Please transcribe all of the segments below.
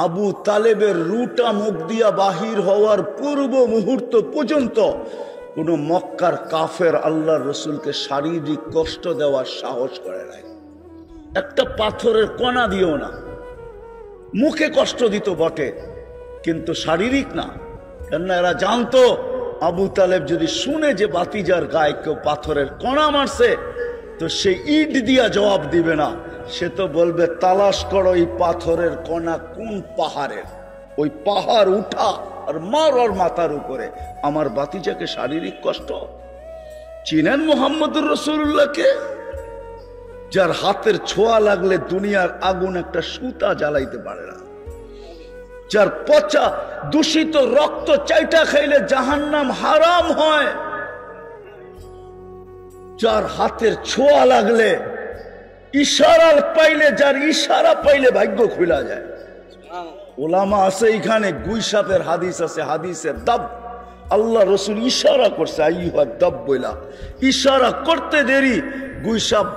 আবু তালেবের রুটা মুখ দিয়া বাহির হওয়ার পূর্ব মুহূর্ত পর্যন্ত কোন মক্কার কাফের আল্লাহর রসুলকে শারীরিক কষ্ট দেওয়ার সাহস করে নাই। একটা পাথরের কণা দিও না। মুখে কষ্ট দিত বটে, কিন্তু শারীরিক না। কেননা এরা জানতো আবু তালেব যদি শুনে যে বাতিজার গায়ে কেউ পাথরের কণা মারছে, তো সে ইট দিয়া জবাব দিবে না, সে তো বলবে তালাশ করো এই পাথরের কণা কোন পাহাড়ের, ওই পাহাড় উঠা আর মার ওর মাথার উপরে। আমার বাতিজাকে শারীরিক কষ্ট। চিনেন মুহাম্মদুর রাসূলুল্লাহকে? যার হাতের ছোঁয়া লাগলে দুনিয়ার আগুন একটা সুতা জ্বালাইতে পারে না, যার পচা দূষিত রক্ত চাইটা খাইলে জাহান্নাম হারাম হয়, যার হাতের ছোঁয়া লাগলে ইশারা পাইলে, যার ইশারা পাইলে ভাগ্য খুলা যায়। ওলামা আছে এখানে, গুইসাপের হাদিস আছে, হাদিসের দাব আল্লাহ রসুল ইশারা করছে, আইয়ুহা দাব বইলা ইশারা করতে দেরি গুইসাপ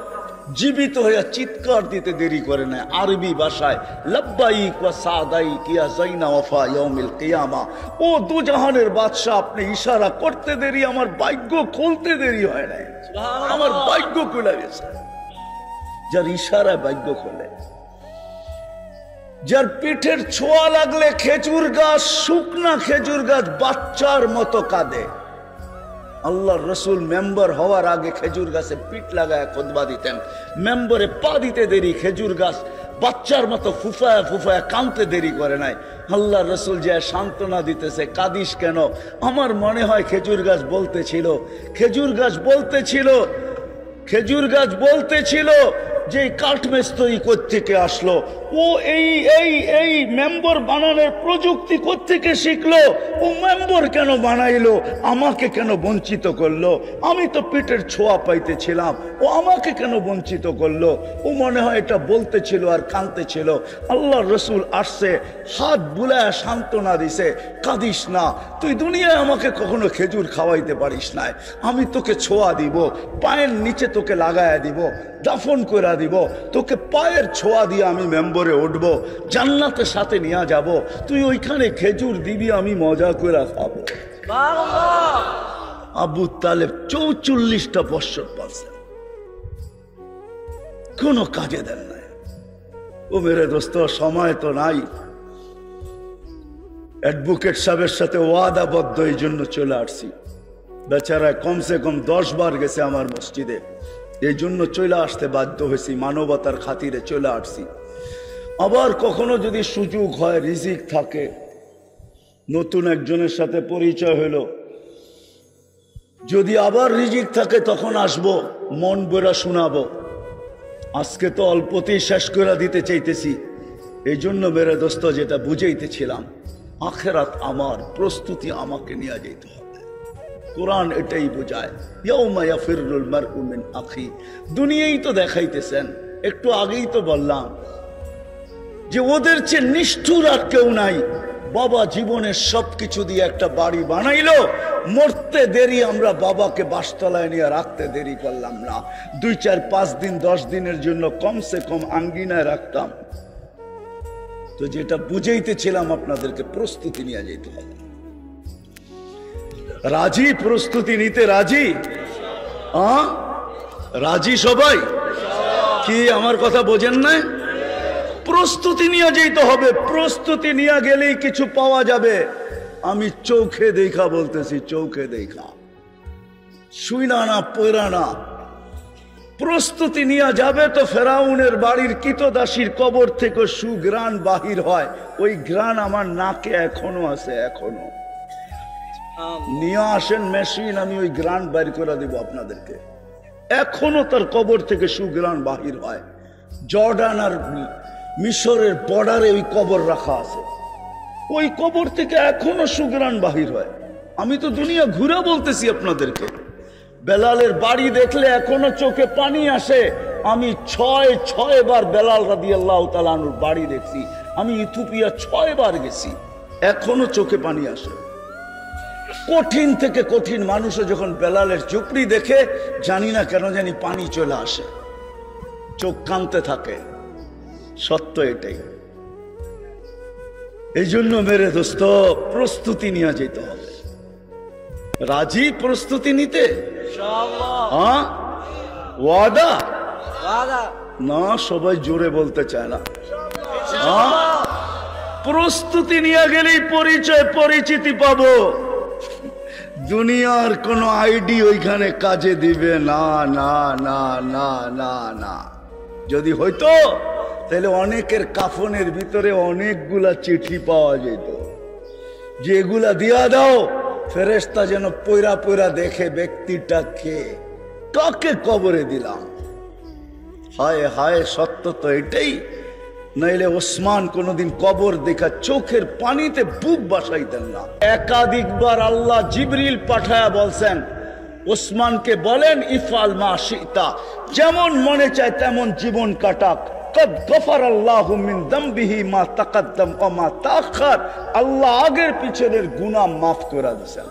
জীবিত হইয়া চিৎকার দিতে দেরি করে না। আরবি ভাষায় লাব্বাইক ওয়া সাদাইক ইয়া যাইনা ওয়াফা ইয়াউমিল কিয়ামা। ও দুজাহানের বাদশা, আপনি ইশারা করতে দেরি, আমার ভাগ্য খুলতে দেরি হয় নাই, আমার ভাগ্য খুলে গেছে। যার ইশারায় ভাগ্য খোলে, যার পিঠের ছোঁয়া লাগলে খেজুর গাছ, শুকনা খেজুর গাছ বাচ্চার মতো কাঁদে। আল্লাহর রসুল মেম্বার হওয়ার আগে খেজুর গাছে পিঠ লাগায় খুতবা দিতেন। মেম্বারে পা দিতে দেরি, খেজুর গাছ বাচ্চার মতো ফুফায়া ফুফায়া কাঁদতে দেরি করে নাই। আল্লাহর রসুল যে সান্ত্বনা দিতেছে, কাঁদিস কেন? আমার মনে হয় খেজুর গাছ বলতেছিল, খেজুর গাছ বলতেছিল, খেজুর গাছ বলতেছিল যে কাঠমিস্ত্রি কোত্থেকে আসলো, ও এই এই এই মেম্বার বানানোর প্রযুক্তি কোত্থেকে শিখলো, ও মেম্বার কেন বানাইলো, আমাকে কেন বঞ্চিত করলো? আমি তো পেটের ছোঁয়া পাইতেছিলাম, ও আমাকে কেন বঞ্চিত করলো? ও মনে হয় এটা বলতেছিল আর কাঁদতেছিল। আল্লাহর রসুল আসছে, হাত বুলায় সান্ত্বনা দিছে, কাঁদিস না, তুই দুনিয়ায় আমাকে কখনো খেজুর খাওয়াইতে পারিস নাই, আমি তোকে ছোঁয়া দিব, পায়ের নিচে তোকে লাগায়া দিব, দাফন করে দিব, তোকে পায়ের ছোঁয়া দিয়ে আমি মেম্বরে উঠবো, জান্নাতের সাথে নিয়ে যাব, তুই ওইখানে খেজুর দিবি, আমি মজা করে খাবো। আবু তালেব 44টা বৎসর পাচ্ছে, কোনো কাজে দেন নাই। ও মেরে দোস্ত, সময় তো নাই। অ্যাডভোকেট সাহেবের সাথে ওয়াদাবদ্ধ, এই জন্য চলে আসছি। বেচারা কমসে কম 10 বার গেছে আমার মসজিদে, এই জন্য চলে আসতে বাধ্য হয়েছি, মানবতার খাতিরে চলে আসছি। আবার কখনো যদি সুযোগ হয়, রিজিক থাকে, নতুন একজনের সাথে পরিচয় হলো, যদি আবার রিজিক থাকে তখন আসবো, মন বইরা শোনাবো। আজকে তো অল্পতেই শেষ করে দিতে চাইতেছি। এই জন্য মেরে দোস্ত যেটা বুঝাইতেছিলাম, আখেরাত আমার, প্রস্তুতি আমাকে নিয়ে যেতে হবে। কোরআন এটাই বোঝায়, ইয়াউমা ইয়াফিরুল মারউ মিন আখি। দুনিয়াই তো দেখাইতেছেন, একটু আগেই তো বললাম যে ওদের চেয়ে নিষ্ঠুর আর কেউ নাই। বাবা জীবনের সবকিছু দিয়ে একটা বাড়ি বানাইলো, মরতে দেরি, আমরা বাবাকে বাসতলায় নিয়ে রাখতে দেরি করলাম না। 2, 4, 5 দিন 10 দিনের জন্য কমসে কম আঙ্গিনায় রাখতাম। তো যেটা বুঝাইতেছিলাম আপনাদেরকে, প্রস্তুতি নিয়ে যেতে হবে। রাজি? প্রস্তুতি নিতে রাজি? রাজি সবাই? কি আমার কথা বোঝেন না? প্রস্তুতি নিয়ে যেতে হবে, প্রস্তুতি নিয়ে গেলেই কিছু পাওয়া যাবে। আমি চোখে দেখা বলতেছি, চোখে দেখা, শুইনা না পয়রা না। প্রস্তুতি নিয়ে যাবে তো ফেরাউনের বাড়ির কীতদাসীর কবর থেকে সুগ্রাণ বাহির হয়, ওই গ্রাণ আমার নাকে এখনো আছে, এখনো। নিয়ে আসেন মেশিন, আমি ওই গ্রাণ বাইর করে দিব আপনাদেরকে। এখনো তার কবর থেকে সুগ্রাণ বাহির হয়। জর্ডান আর মিশরের বর্ডারে ওই কবর রাখা আছে, ওই কবর থেকে এখনো সুগ্রাণ বাহির হয়। আমি তো দুনিয়া ঘুরে বলতেছি আপনাদেরকে। বেলালের বাড়ি দেখলে এখনো চোখে পানি আসে। আমি 6 বার বেলাল রাদিয়াল্লাহু তাআলা আনহুর বাড়ি দেখছি। আমি ইথিওপিয়া 6 বার গেছি, এখনো চোখে পানি আসে। কঠিন থেকে কঠিন মানুষও যখন বেলালের ঝুপড়ি দেখে, জানি না কেন জানি পানি চলে আসে, চোখ কাঁদতে থাকে। সত্য এটাই। এই জন্য মেরে দোস্ত প্রস্তুতি নিয়ে যেতে হবে। রাজি প্রস্তুতি নিতে? হ্যাঁ, ওয়াদা না, সবাই জোরে বলতে চায় না। প্রস্তুতি নিয়ে গেলেই পরিচয় পরিচিতি পাবো। দুনিয়ার কোন আইডি ওইখানে কাজে দিবে না, না না না না না। যদি হইতো তাহলে অনেকের কাফনের ভিতরে অনেকগুলা চিঠি পাওয়া যেত, যেগুলা দিয়া দাও ফেরেশতা যেন পয়রা পয়রা দেখে ব্যক্তিটা কে, কাকে কবরে দিলাম। হায় হায়, সত্য তো এটাই। নাইলে ওসমান কোনদিন কবর দেখা চোখের পানিতে বুক বাসাইতেন না। একাধিকবার আল্লাহ জিবরিল পাঠায়া বলছেন ওসমানকে বলেন ইফআল মা শিতা, যেমন মনে চায় তেমন জীবন কাটাক। কদ গফারাল্লাহু মিন যামবিহি মা তাকাদ্দাম ওয়া মা তাআখার, আল্লাহ আগের পিছনের গুনাহ মাফ করে দিয়েছেন।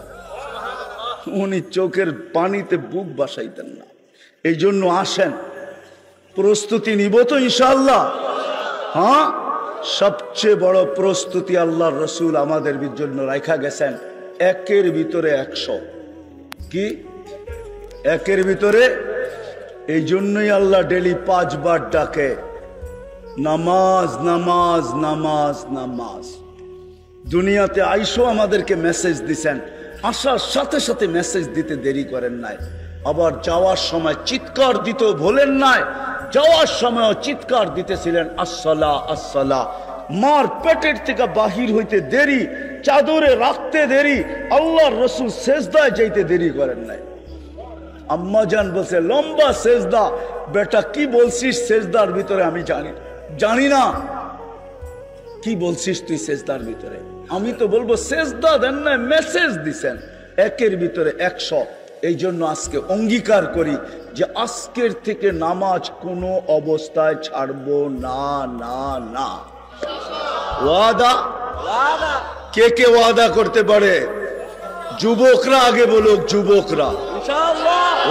উনি চোখের পানিতে বুক বাসাইতেন না। এই জন্য আসেন, প্রস্তুতি নিব তো ইনশাআল্লাহ। হ্যাঁ, সবচেয়ে বড় প্রস্তুতি আল্লাহর রসুল আমাদের জন্য রাখা গেছেন একের ভিতরে 100। কি একের ভিতরে? এই জন্যই আল্লাহ ডেলি 5 বার ডাকে, নামাজ নামাজ নামাজ নামাজ। দুনিয়াতে আইসো আমাদেরকে মেসেজ দিছেন, আসার সাথে সাথে মেসেজ দিতে দেরি করেন নাই। আবার যাওয়ার সময় চিৎকার দিতেও ভোলেন নাই। যাওয়ার সময় চিৎকার দিতেছিলেন আসসালা আসসালা। মার পেটের থেকে বাহির হইতে দেরি, চাদরে রাখতে দেরি, আল্লাহর রসুল সেজদায় যাইতে দেরি করেন নাই। আম্মা জান বলছে লম্বা সেজদা। বেটা কি বলছিস সেজদার ভিতরে? আমি জানি না কি বলছিস তুই সেজদার ভিতরে। আমি তো বলবো সেজদা দেন না, মেসেজ দিছেন একের ভিতরে 100। এই জন্য আজকে অঙ্গীকার করি যে আজকের থেকে নামাজ কোনো অবস্থায় ছাড়বো না না না। ওয়াদা? কে কে ওয়াদা করতে পারে? যুবকরা আগে বলুক, যুবকরা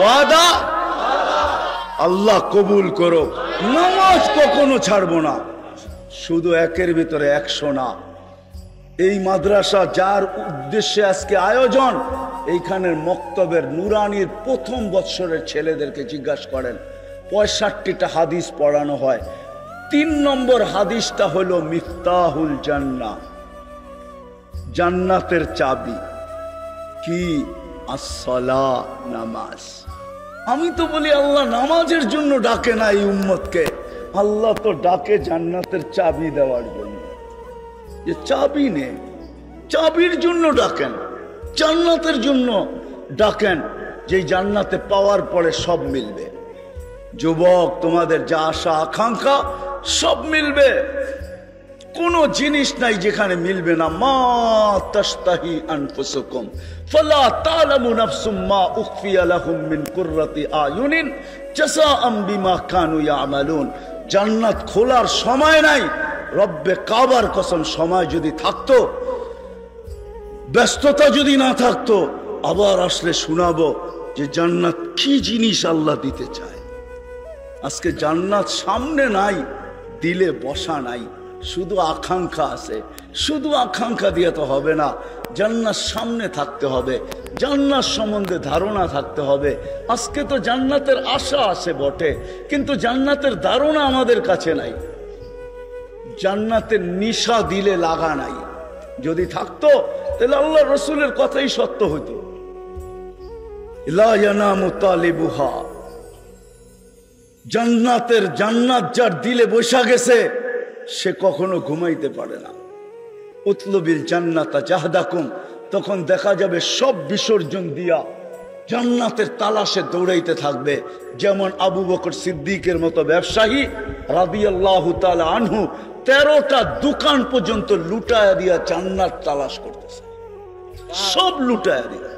ওয়াদা। আল্লাহ কবুল করো। নামাজ কখনো ছাড়বো না, শুধু একের ভিতরে 100 না। এই মাদ্রাসা যার উদ্দেশ্যে আজকে আয়োজন, এইখানের মক্তবের নুরানির প্রথম বৎসরের ছেলেদেরকে জিজ্ঞাসা করেন, 65টা হাদিস পড়ানো হয়। 3 নম্বর হাদিসটা হলো মিফতাহুল জান্নাহ, জান্নাতের চাবি। কি? আসসালাহ, নামাজ। আমি তো বলি আল্লাহ নামাজের জন্য ডাকে না এই উম্মতকে, আল্লাহ তো ডাকে জান্নাতের চাবি দেওয়ার জন্য। যে চাবি নেই, চাবির জন্য ডাকেন, জান্নাতের জন্য ডাকেন, যে জান্নাতে পাওয়ার পরে সব মিলবে। যুবক, তোমাদের যা আশা আকাঙ্ক্ষা সব মিলবে। কোন জিনিস নাই যেখানে মিলবে না। মা তাশতাহি আনফুসুকুম ফালা তা'লামু নাফসুম মা উখফিয়া লাহুম মিন কুররাতি আয়ুনিন জাযাআম বিমা কানু ইয়ামালুন। জান্নাত খোলার সময় নাই। রব্বে কাবার কসম, সময় যদি থাকতো, ব্যস্ততা যদি না থাকতো, আবার আসলে শোনাবো যে জান্নাত কি জিনিস আল্লাহ দিতে চায়। আজকে জান্নাত সামনে নাই, দিলে বসা নাই, শুধু আকাঙ্ক্ষা আছে। শুধু আকাঙ্ক্ষা দিয়ে তো হবে না, জান্নাত সামনে থাকতে হবে, জান্নাত সম্বন্ধে ধারণা থাকতে হবে। আজকে তো জান্নাতের আশা আছে বটে, কিন্তু জান্নাতের ধারণা আমাদের কাছে নাই। জান্নাতের নিশা দিলে লাগা নাই। যদি থাকতো তাহলে আল্লাহ রসুলের কথাই সত্য হইতো। লা ইয়ানামু তালিবুহা, জান্নাতের জান্নাত যার দিলে বসা গেছে সে কখনো ঘুমাইতে পারে না। উতলুবিল জান্নাতা জাহদাকুম, তখন দেখা যাবে সব বিসর্জন দিয়া জান্নাতের তালাশে দৌড়াইতে থাকবে। যেমন আবু বকর সিদ্দিকের মতো ব্যবসায়ী রাদিয়াল্লাহু তাআলা আনহু 13টা দোকান পর্যন্ত লুটায়া দিয়া জান্নাত তালাশ করতেছে, সব লুটায়া দিয়া।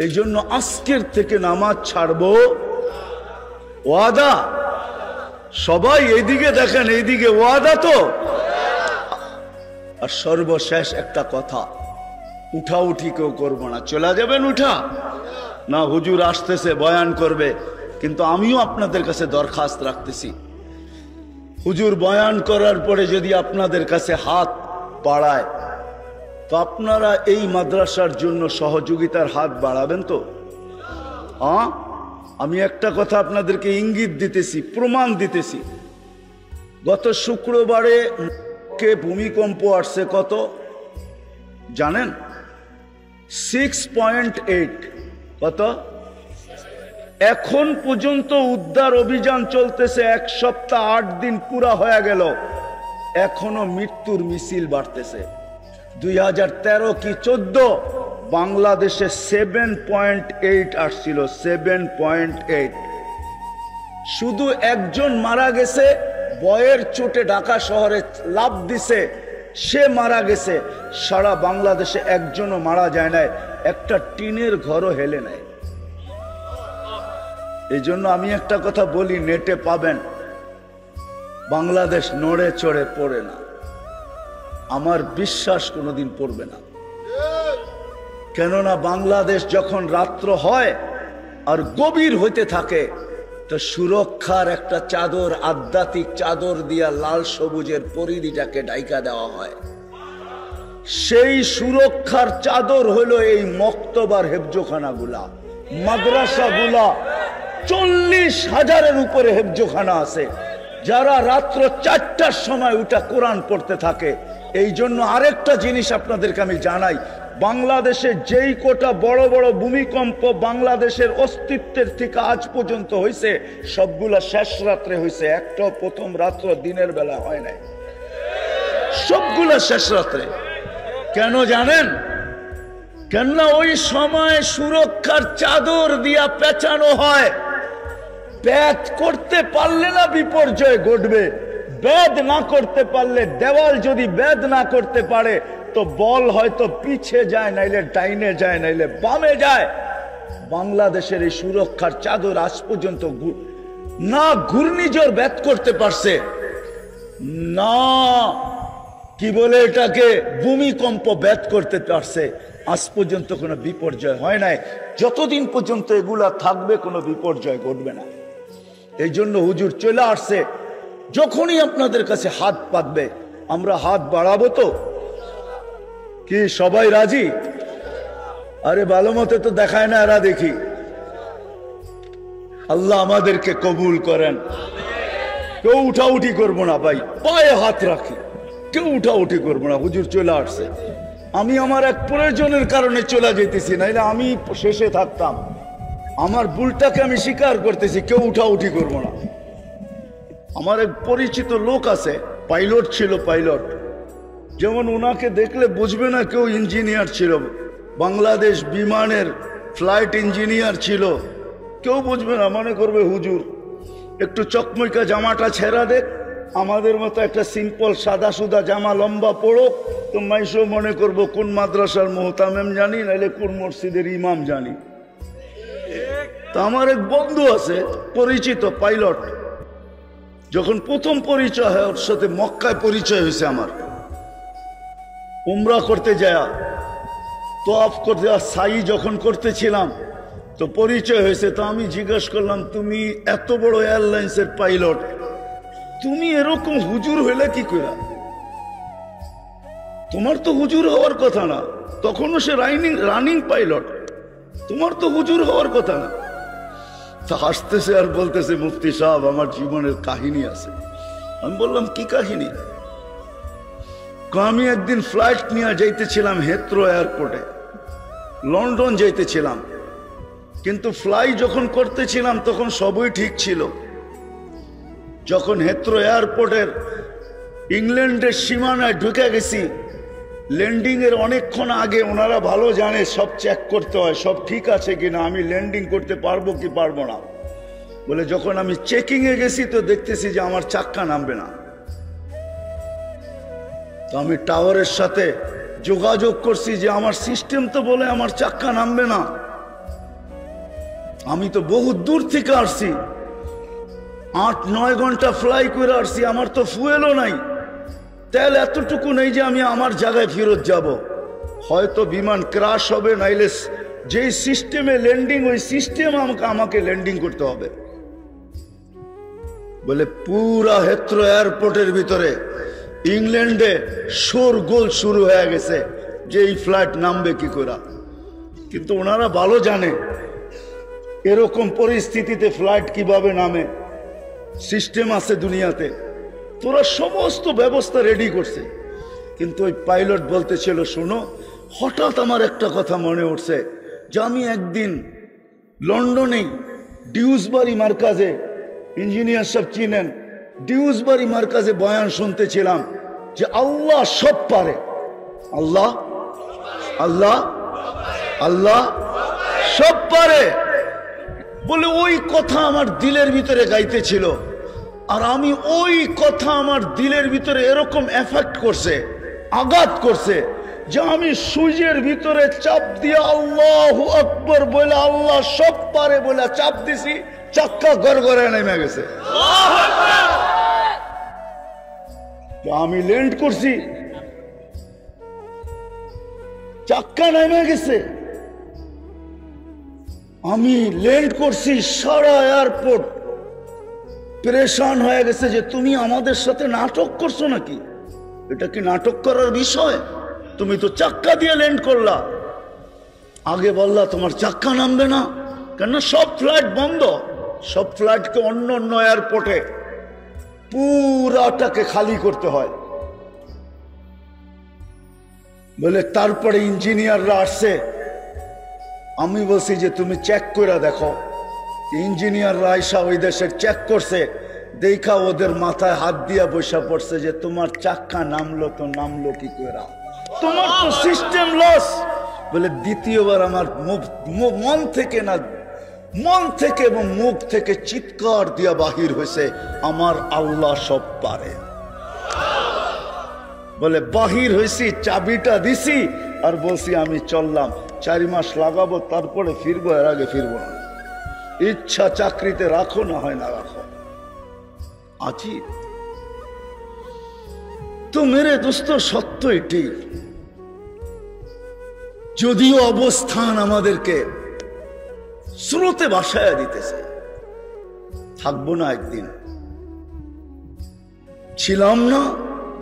এই জন্য আজকের থেকে নামাজ ছাড়বো, ওয়াদা। সবাই এইদিকে দেখেন, এইদিকে ওয়াদা তো। আর সর্বশেষ একটা কথা, উঠাউঠি কেউ করবো না। চলে যাবেন উঠা না, হুজুর আসতেছে বয়ান করবে, কিন্তু আমিও আপনাদের কাছে দরখাস্ত রাখতেছি, হুজুর বয়ান করার পরে যদি আপনাদের কাছে হাত বাড়ায়, তো আপনারা এই মাদ্রাসার জন্য সহযোগিতার হাত বাড়াবেন তো? আমি একটা কথা আপনাদেরকে ইঙ্গিত দিতেছি, প্রমাণ দিতেছি। গত শুক্রবারে কে ভূমিকম্প আসছে কত জানেন? 6.8। কত? এখন পর্যন্ত উদ্ধার অভিযান চলতেছে, 1 সপ্তাহ 8 দিন পুরা হয়ে গেল, এখনো মৃত্যুর মিছিল বাড়তেছে। 2013 কি 14 বাংলাদেশে 7.8 আসছিল, 7.8। শুধু একজন মারা গেছে, বয়ের চোটে ঢাকা শহরে লাফ দিছে, সে মারা গেছে। সারা বাংলাদেশে একজনও মারা যায় নাই, একটা টিনের ঘরও হেলে নাই। এই জন্য আমি একটা কথা বলি, নেটে পাবেন, বাংলাদেশ নড়ে চড়ে পড়ে না। আমার বিশ্বাস কোনোদিন পড়বে না। কেননা বাংলাদেশ যখন রাত্র হয় আর গভীর হইতে থাকে, তো সুরক্ষার একটা চাদর, আধ্যাত্মিক চাদর দিয়া লাল সবুজের পরিধিটাকে ঢাইকা দেওয়া হয়। সেই সুরক্ষার চাদর হলো এই মক্তবার হেফজোখানাগুলা, মাদ্রাসাগুলা। 40,000-এর উপরে হেফজোখানা আছে, যারা রাত্র 4টার সময় উঠা কোরআন পড়তে থাকে। এই জন্য আরেকটা জিনিস আপনাদেরকে আমি জানাই, বাংলাদেশে যেই কোটা বড় বড় ভূমিকম্প বাংলাদেশের অস্তিত্বের থেকে আজ পর্যন্ত হয়েছে, সবগুলা শেষ রাত্রে হয়েছে, একটাও প্রথম রাত্র দিনের বেলা হয় নাই, সবগুলা শেষ রাত্রে। কেন জানেন? কেননা ওই সময় সুরক্ষার চাদর দিয়া পেঁচানো হয়। বেদ করতে পারলে না বিপর্যয় ঘটবে, বেদ না করতে পারলে, দেওয়াল যদি বেদ না করতে পারে তো বল হয়তো পিছে যায়, নাইলে ডাইনে যায়, নাইলে বামে যায়। বাংলাদেশের এই সুরক্ষার চাদর আজ পর্যন্ত না ঘূর্ণিঝড় বেদ করতে পারছে, না কি বলে এটাকে ভূমিকম্প বেদ করতে পারছে। আজ পর্যন্ত কোনো বিপর্যয় হয় নাই। যতদিন পর্যন্ত এগুলা থাকবে কোনো বিপর্যয় ঘটবে না। এই জন্য হুজুর চলে আসছে, যখনই আপনাদের কাছে হাত পাতবে আমরা হাত বাড়াবো তো। কি সবাই রাজি? আরে ভালো মতো তো দেখায় না এরা, দেখি। আল্লাহ আমাদেরকে কবুল করেন। কেউ উঠাউঠি করবো না ভাই, পায়ে হাত রাখি, কেউ উঠাউঠি করবো না। হুজুর চলে আসছে, আমি আমার এক প্রয়োজনের কারণে চলে যেতেছি, নাইলে আমি শেষে থাকতাম। আমার ভুলটাকে আমি স্বীকার করতেছি, কেউ উঠাউঠি করবো না। আমার এক পরিচিত লোক আছে, পাইলট ছিল, পাইলট। যেমন ওনাকে দেখলে বুঝবে না কেউ ইঞ্জিনিয়ার ছিল, বাংলাদেশ বিমানের ফ্লাইট ইঞ্জিনিয়ার ছিল, কেউ বুঝবে না, মনে করবে হুজুর। একটু চকমইকা জামাটা ছেঁড়া দেখ, আমাদের মতো একটা সিম্পল সাদা সুদা জামা লম্বা পড়ো, তো মাইশো মনে করবো কোন মাদ্রাসার মোহতামেম জানি, নাইলে কোন মসজিদের ইমাম জানি। তা আমার এক বন্ধু আছে পরিচিত পাইলট, যখন প্রথম পরিচয় হয় ওর সাথে মক্কায় পরিচয় হয়েছে আমার। উমরা করতে যায়, তোয়াফ করতে, সাই যখন করতেছিলাম তো পরিচয় হয়েছে। তো আমি জিজ্ঞাসা করলাম, তুমি এত বড় এয়ারলাইন্সের পাইলট, তুমি এরকম হুজুর হইলে কি করে? তোমার তো হুজুর হওয়ার কথা না, তখনও সে রানিং পাইলট, তোমার তো হুজুর হওয়ার কথা না। তা হাসতেছে আর বলতেছে, মুফতি সাহেব আমার জীবনের কাহিনী আছে। আমি বললাম, কি কাহিনী? আমি একদিন ফ্লাইট নিয়ে যাইতেছিলাম হেথ্রো এয়ারপোর্টে, লন্ডন যাইতেছিলাম, কিন্তু ফ্লাই যখন করতেছিলাম তখন সবই ঠিক ছিল। যখন হেথ্রো এয়ারপোর্টের ইংল্যান্ডের সীমানায় ঢুকে গেছি, ল্যান্ডিং এর অনেকক্ষণ আগে ওনারা ভালো জানে সব চেক করতে হয় সব ঠিক আছে কিনা, আমি ল্যান্ডিং করতে পারবো কি পারবো না। বলে যখন আমি চেকিং এ গেছি তো দেখতেছি যে আমার চাক্কা নামবে না। তো আমি টাওয়ারের সাথে যোগাযোগ করছি যে আমার সিস্টেম তো বলে আমার চাক্কা নামবে না, আমি তো বহু দূর থেকে আসছি, 8-9 ঘন্টা ফ্লাই করে আসছি, আমার তো ফুয়েলও নাই, তেল এতটুকু নেই যে আমি আমার জায়গায় ফেরত যাব। হয়তো বিমান ক্রাশ হবে, নাইলে যেই সিস্টেমে ল্যান্ডিং ওই সিস্টেম আমাকে ল্যান্ডিং করতে হবে। বলে পুরা হেথ্রো এয়ারপোর্টের ভিতরে ইংল্যান্ডে শোরগোল শুরু হয়ে গেছে যে এই ফ্লাইট নামবে কি করে, কিন্তু ওনারা ভালো জানে এরকম পরিস্থিতিতে ফ্লাইট কিভাবে নামে, সিস্টেম আছে দুনিয়াতে, তোরা সমস্ত ব্যবস্থা রেডি করছে। কিন্তু ওই পাইলট বলতেছিল, শোনো, হঠাৎ আমার একটা কথা মনে উঠছে যে আমি একদিন লন্ডনে ডিউসবারি মার্কাজে, ইঞ্জিনিয়ার সব চিনেন, ডিউসবারি মার্কাজে বয়ান শুনতেছিলাম যে আল্লাহ সব পারে, আল্লাহ আল্লাহ আল্লাহ সব পারে বলে ওই কথা আমার দিলের ভিতরে গাইতেছিল। আর আমি ওই কথা আমার দিলের ভিতরে এরকম এফেক্ট করছে, আঘাত করছে যে আমি সুইচের ভিতরে চাপ দিয়ে আল্লাহু আকবার বলে আল্লাহ সব পারে বলে চাপ দিছি, চাক্কা গড়গড়ায় নেমে গেছে। আমি ল্যান্ড করছি, চাক্কা নেমে গেছে, আমি ল্যান্ড করছি, সারা এয়ারপোর্ট পরেশান হয়ে গেছে যে তুমি আমাদের সাথে নাটক করছো নাকি, এটা কি নাটক করার বিষয়? তুমি তো চাক্কা দিয়ে ল্যান্ড করলা, আগে বললা তোমার চাক্কা নামবে না, কেন সব ফ্লাইট বন্ধ, সব ফ্লাইটকে অন্য অন্য এয়ারপোর্টে পুরাটাকে খালি করতে হয় বলে। তারপরে ইঞ্জিনিয়াররা আসছে, আমি বলছি যে তুমি চেক করে দেখো। ইঞ্জিনিয়াররা আইসা ওই দেশের চেক করছে, দেখা ওদের মাথায় হাত দিয়া বসা পড়ছে যে তোমার চাক্কা নামলো তো নামলো কি করে, তোমার তো সিস্টেম লস। বলে দ্বিতীয়বার আমার মন থেকে না, মন থেকে এবং মুখ থেকে চিৎকার দিয়া বাহির হয়েছে, আমার আল্লাহ সব পারে। বলে বাহির হয়েছি, চাবিটা দিছি আর বলছি আমি চললাম, 4 মাস লাগাবো তারপরে ফিরবো, এর আগে ফিরবো না। ইচ্ছা চাকরিতে রাখো, না হয় না রাখো। আজি তো মেরে দোস্ত সত্য এটি, যদিও অবস্থান আমাদেরকে স্রোতে ভাসায়া দিতেছে, থাকবো না একদিন, ছিলাম না,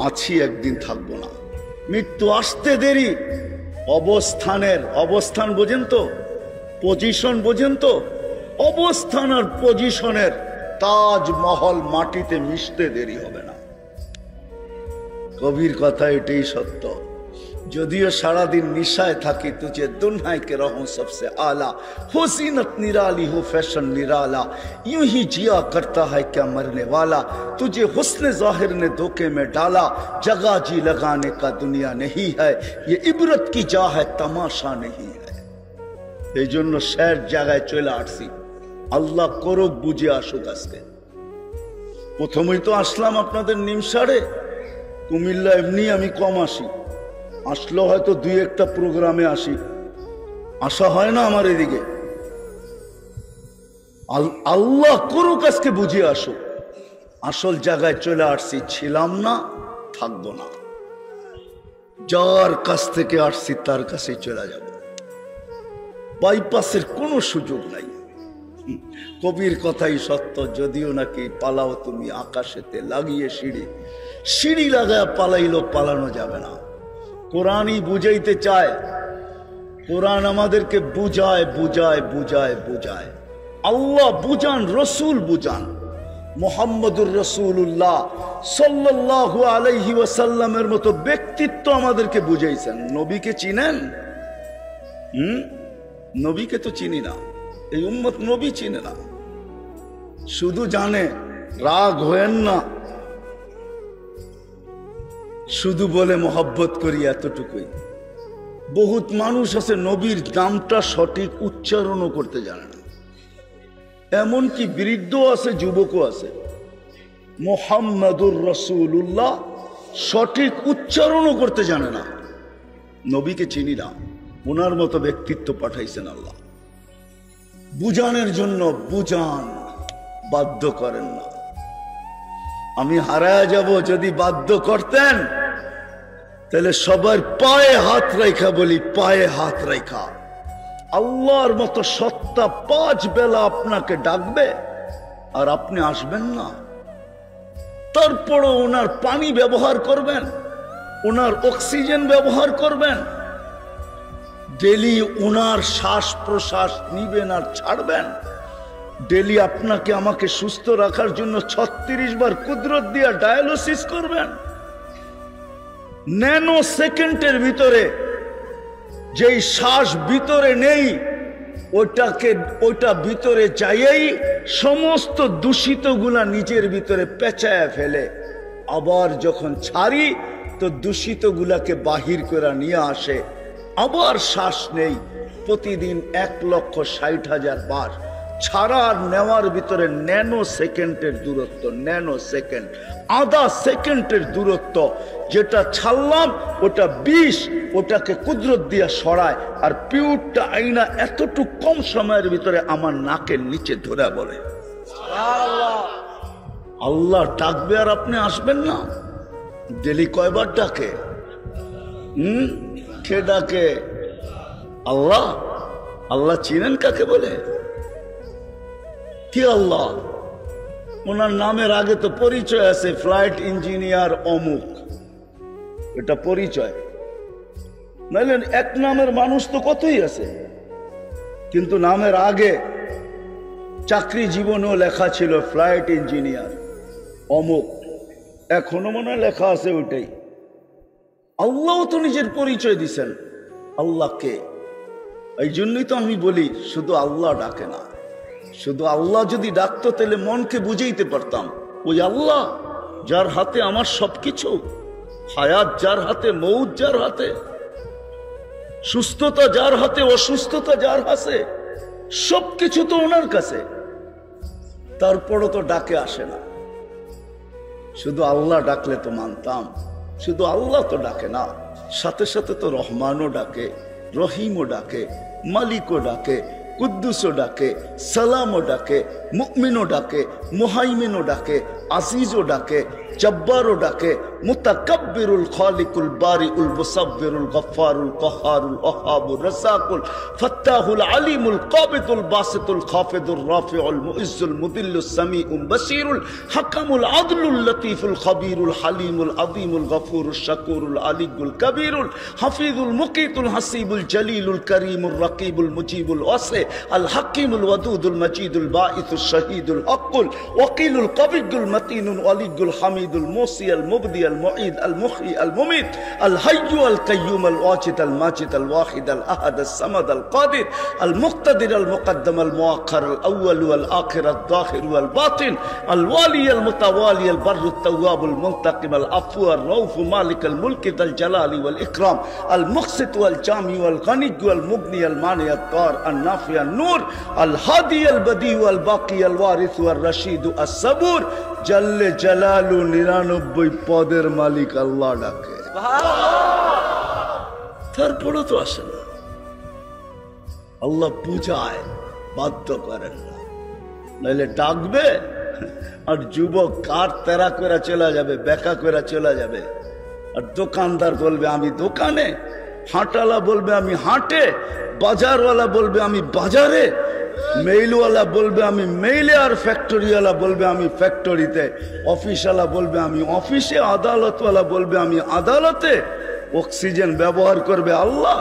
আছি, একদিন থাকবো না। মৃত্যু আসতে দেরি, অবস্থান বোঝেন তো, পজিশন বোঝেন তো, অবস্থান আর পজিশনের তাজমহল মাটিতে মিশতে দেরি হবে না। কবির কথা এটাই সত্য। যদিও সারাদিন নিশায় থাকি, তুঝে দুনিয়া के रहूं सबसे आला, हो जीनत निराली हो फैशन निराला, यूं ही जिया करता है क्या मरने वाला, तुझे हुस्न जाहिर ने धोखे में डाला, जगह जी लगाने का दुनिया नहीं है, ये इबरत की जा है तमाशा नहीं है। এই জন্য শের জায়গায় চলে আসছি, আল্লাহ করুক বুঝে আসুক। আজকে প্রথমেই তো আসলাম আপনাদের নিমসারে, কুমিল্লা এমনি আমি কম আসি, আসলো হয়তো 2-1টা প্রোগ্রামে আসি, আসা হয় না আমার এদিকে। আল্লাহ করুক আজকে বুঝিয়ে আসুক, আসল জায়গায় চলে আসছি, ছিলাম না, থাকবো না। যার কাছ থেকে আসছি তার কাছে চলে যাব, বাইপাসের কোনো সুযোগ নাই। কবির কথাই সত্য, যদিও নাকি পালাও তুমি আকাশেতে লাগিয়ে সিঁড়ি, সিঁড়ি লাগায় পালাইলো পালানো যাবে না। কোরআনই বুঝাইতে চায়, কোরআন আমাদেরকে বুঝায় বুঝায় বুঝায় বুঝায়। আল্লাহ বুঝান, রসুল বুঝান, মুহাম্মদুর রাসূলুল্লাহ সাল্লাল্লাহু আলাইহি ওয়াসাল্লামের মতো ব্যক্তিত্ব আমাদেরকে বুঝাইছেন। নবীকে চিনেন? নবীকে তো চিনি না, এই উম্মত নবী চিনে না, শুধু জানে, রাগ হয়েন না, শুধু বলে মোহাব্বত করি, এতটুকুই। বহুত মানুষ আছে নবীর নামটা সঠিক উচ্চারণও করতে জানে না, এমনকি বৃদ্ধ আছে, যুবকও আছে। মুহাম্মাদুর রাসূলুল্লাহ সঠিক উচ্চারণও করতে জানে না। নবীকে চিনি না, ওনার মতো ব্যক্তিত্ব পাঠাইছেন আল্লাহ। বুঝানোর জন্য বুঝান, বাধ্য করেন না। আমি হারায় যাব যদি বাধ্য করতেন, তাহলে সবার পায়ে হাত রেখা বলি, পায়ে হাত রেখা। আল্লাহর মতো সত্তা 5 বেলা আপনাকে ডাকবে আর আপনি আসবেন না, তারপরও ওনার পানি ব্যবহার করবেন, ওনার অক্সিজেন ব্যবহার করবেন, ডেলি ওনার শ্বাস প্রশ্বাস নিবেন আর ছাড়বেন। ডেলি আপনাকে আমাকে সুস্থ রাখার জন্য 36 বার কুদরত দিয়া ডায়ালিসিস করবেন। ন্যানো সেকেন্ডের ভিতরে যেই শ্বাস ভিতরে নেই ওইটা ভিতরে যাইয়েই সমস্ত দূষিত গুলা নিজের ভিতরে পেঁচায় ফেলে। আবার যখন ছাড়ি তো দূষিত গুলাকে বাহির করে নিয়ে আসে। আবার শ্বাস নেই। প্রতিদিন 1,60,000 বার ছাড়া আর নেওয়ার ভিতরে ন্যানো সেকেন্ডের দূরত্ব, ন্যানো সেকেন্ড, আধা সেকেন্ডের দূরত্ব। যেটা ছাড়লাম ওটা 20, ওটাকে কুদরত দিয়া সরায় আর পিউরটা আইনা এতটুকু কম সময়ের ভিতরে আমার নাকের নিচে ধরে বলে আল্লাহ ডাকবে আর আপনি আসবেন না। ডেলি কয়বার ডাকে? কে ডাকে? আল্লাহ। আল্লাহ চিনেন কাকে বলে? কি আল্লাহ? ওনার নামের আগে তো পরিচয় আছে, ফ্লাইট ইঞ্জিনিয়ার অমুক, এটা পরিচয়। নাইলে এক নামের মানুষ তো কতই আছে, কিন্তু নামের আগে চাকরি জীবনেও লেখা ছিল ফ্লাইট ইঞ্জিনিয়ার অমুক, এখনো মনে হয় লেখা আছে ওইটাই। আল্লাহ তো নিজের পরিচয় দিছেন। আল্লাহকে এই জন্যই তো আমি বলি শুধু আল্লাহ ডাকে না। শুধু আল্লাহ যদি ডাকতো তাহলে মনকে বুঝাইতে পারতাম ওই আল্লাহ যার হাতে আমার সবকিছু, হায়াত যার হাতে, মৌত যার হাতে, সুস্থতা যার হাতে, অসুস্থতা যার হাতে, সবকিছু তো ওনার কাছে। তারপরও তো ডাকে আসে না। শুধু আল্লাহ ডাকলে তো মানতাম। শুধু আল্লাহ তো ডাকে না, সাথে সাথে তো রহমানও ডাকে, রহিমও ডাকে, মালিকও ডাকে, কুদ্দুসও ডাকে, সালামও ডাকে, মুমিনও ডাকে, মুহাইমিনও ডাকে, আজিজও ডাকে, জব্বারও ডাকে, মুতাকাব্বিরুল খালিকুল বারিউল মুসাব্বিরুল গফফারুল কহারুল ওহাবুর রাসাকুল ফাত্তাহুল আলিমুল কাবিদুল বাসিতুল খাফিদুর রাফিউল মুইজ্জুল মুদিল্লুস সামিউল বাসিরুল হাকামুল আদলুল লতীফুল খবীরুল হালিমুল আযীমুল গফুরুশ শাকুরুল আলিয়ুল কবীরুল হাফিজুল মুকিতুল হাসিবুল জলিলুল করিমুর রকিবুল মুজিবুল ওয়াসি আল হাকিমুল ওয়াদুদুল মজিদুল বাঈসুশ শহীদুল হকুল ওয়াকিলুল কবিয়ুল মতিনুল ওয়ালিয়ুল হামিদুল মুসি আল মুবদি المعيد المحيي المميت الحي القيوم الواجد الماجد الواحد الأحد الصمد القادر المقتدر المقدم المؤخر الأول والآخر الظاهر والباطن الوالي المتوالي البر التواب المنتقم العفو الرؤوف مالك الملك ذا الجلال والإكرام المقسط والجامع والغني والمغني المانع الضار النافع النور الهادي البديع الباقي الوارث والرشيد الصبور জাল্লে জালালু 99 পদের মালিক আল্লাহ ডাকে। তারপরও তো আসে না। আল্লাহ বুঝায়, বাধ্য করেন না, নাহলে ডাকবে আর যুবক কার তেরা করে চলে যাবে, বেকা করে চলে যাবে। আর দোকানদার বলবে আমি দোকানে, হাঁটালা বলবে আমি হাঁটে, বাজারওয়ালা বলবে আমি বাজারে, মেইলওয়ালা বলবে আমি মেইলে, আর ফ্যাক্টরিওয়ালা বলবে আমি ফ্যাক্টরিতে, অফিসওয়ালা বলবে আমি অফিসে, আদালতওয়ালা বলবে আমি আদালতে। অক্সিজেন ব্যবহার করবে আল্লাহ।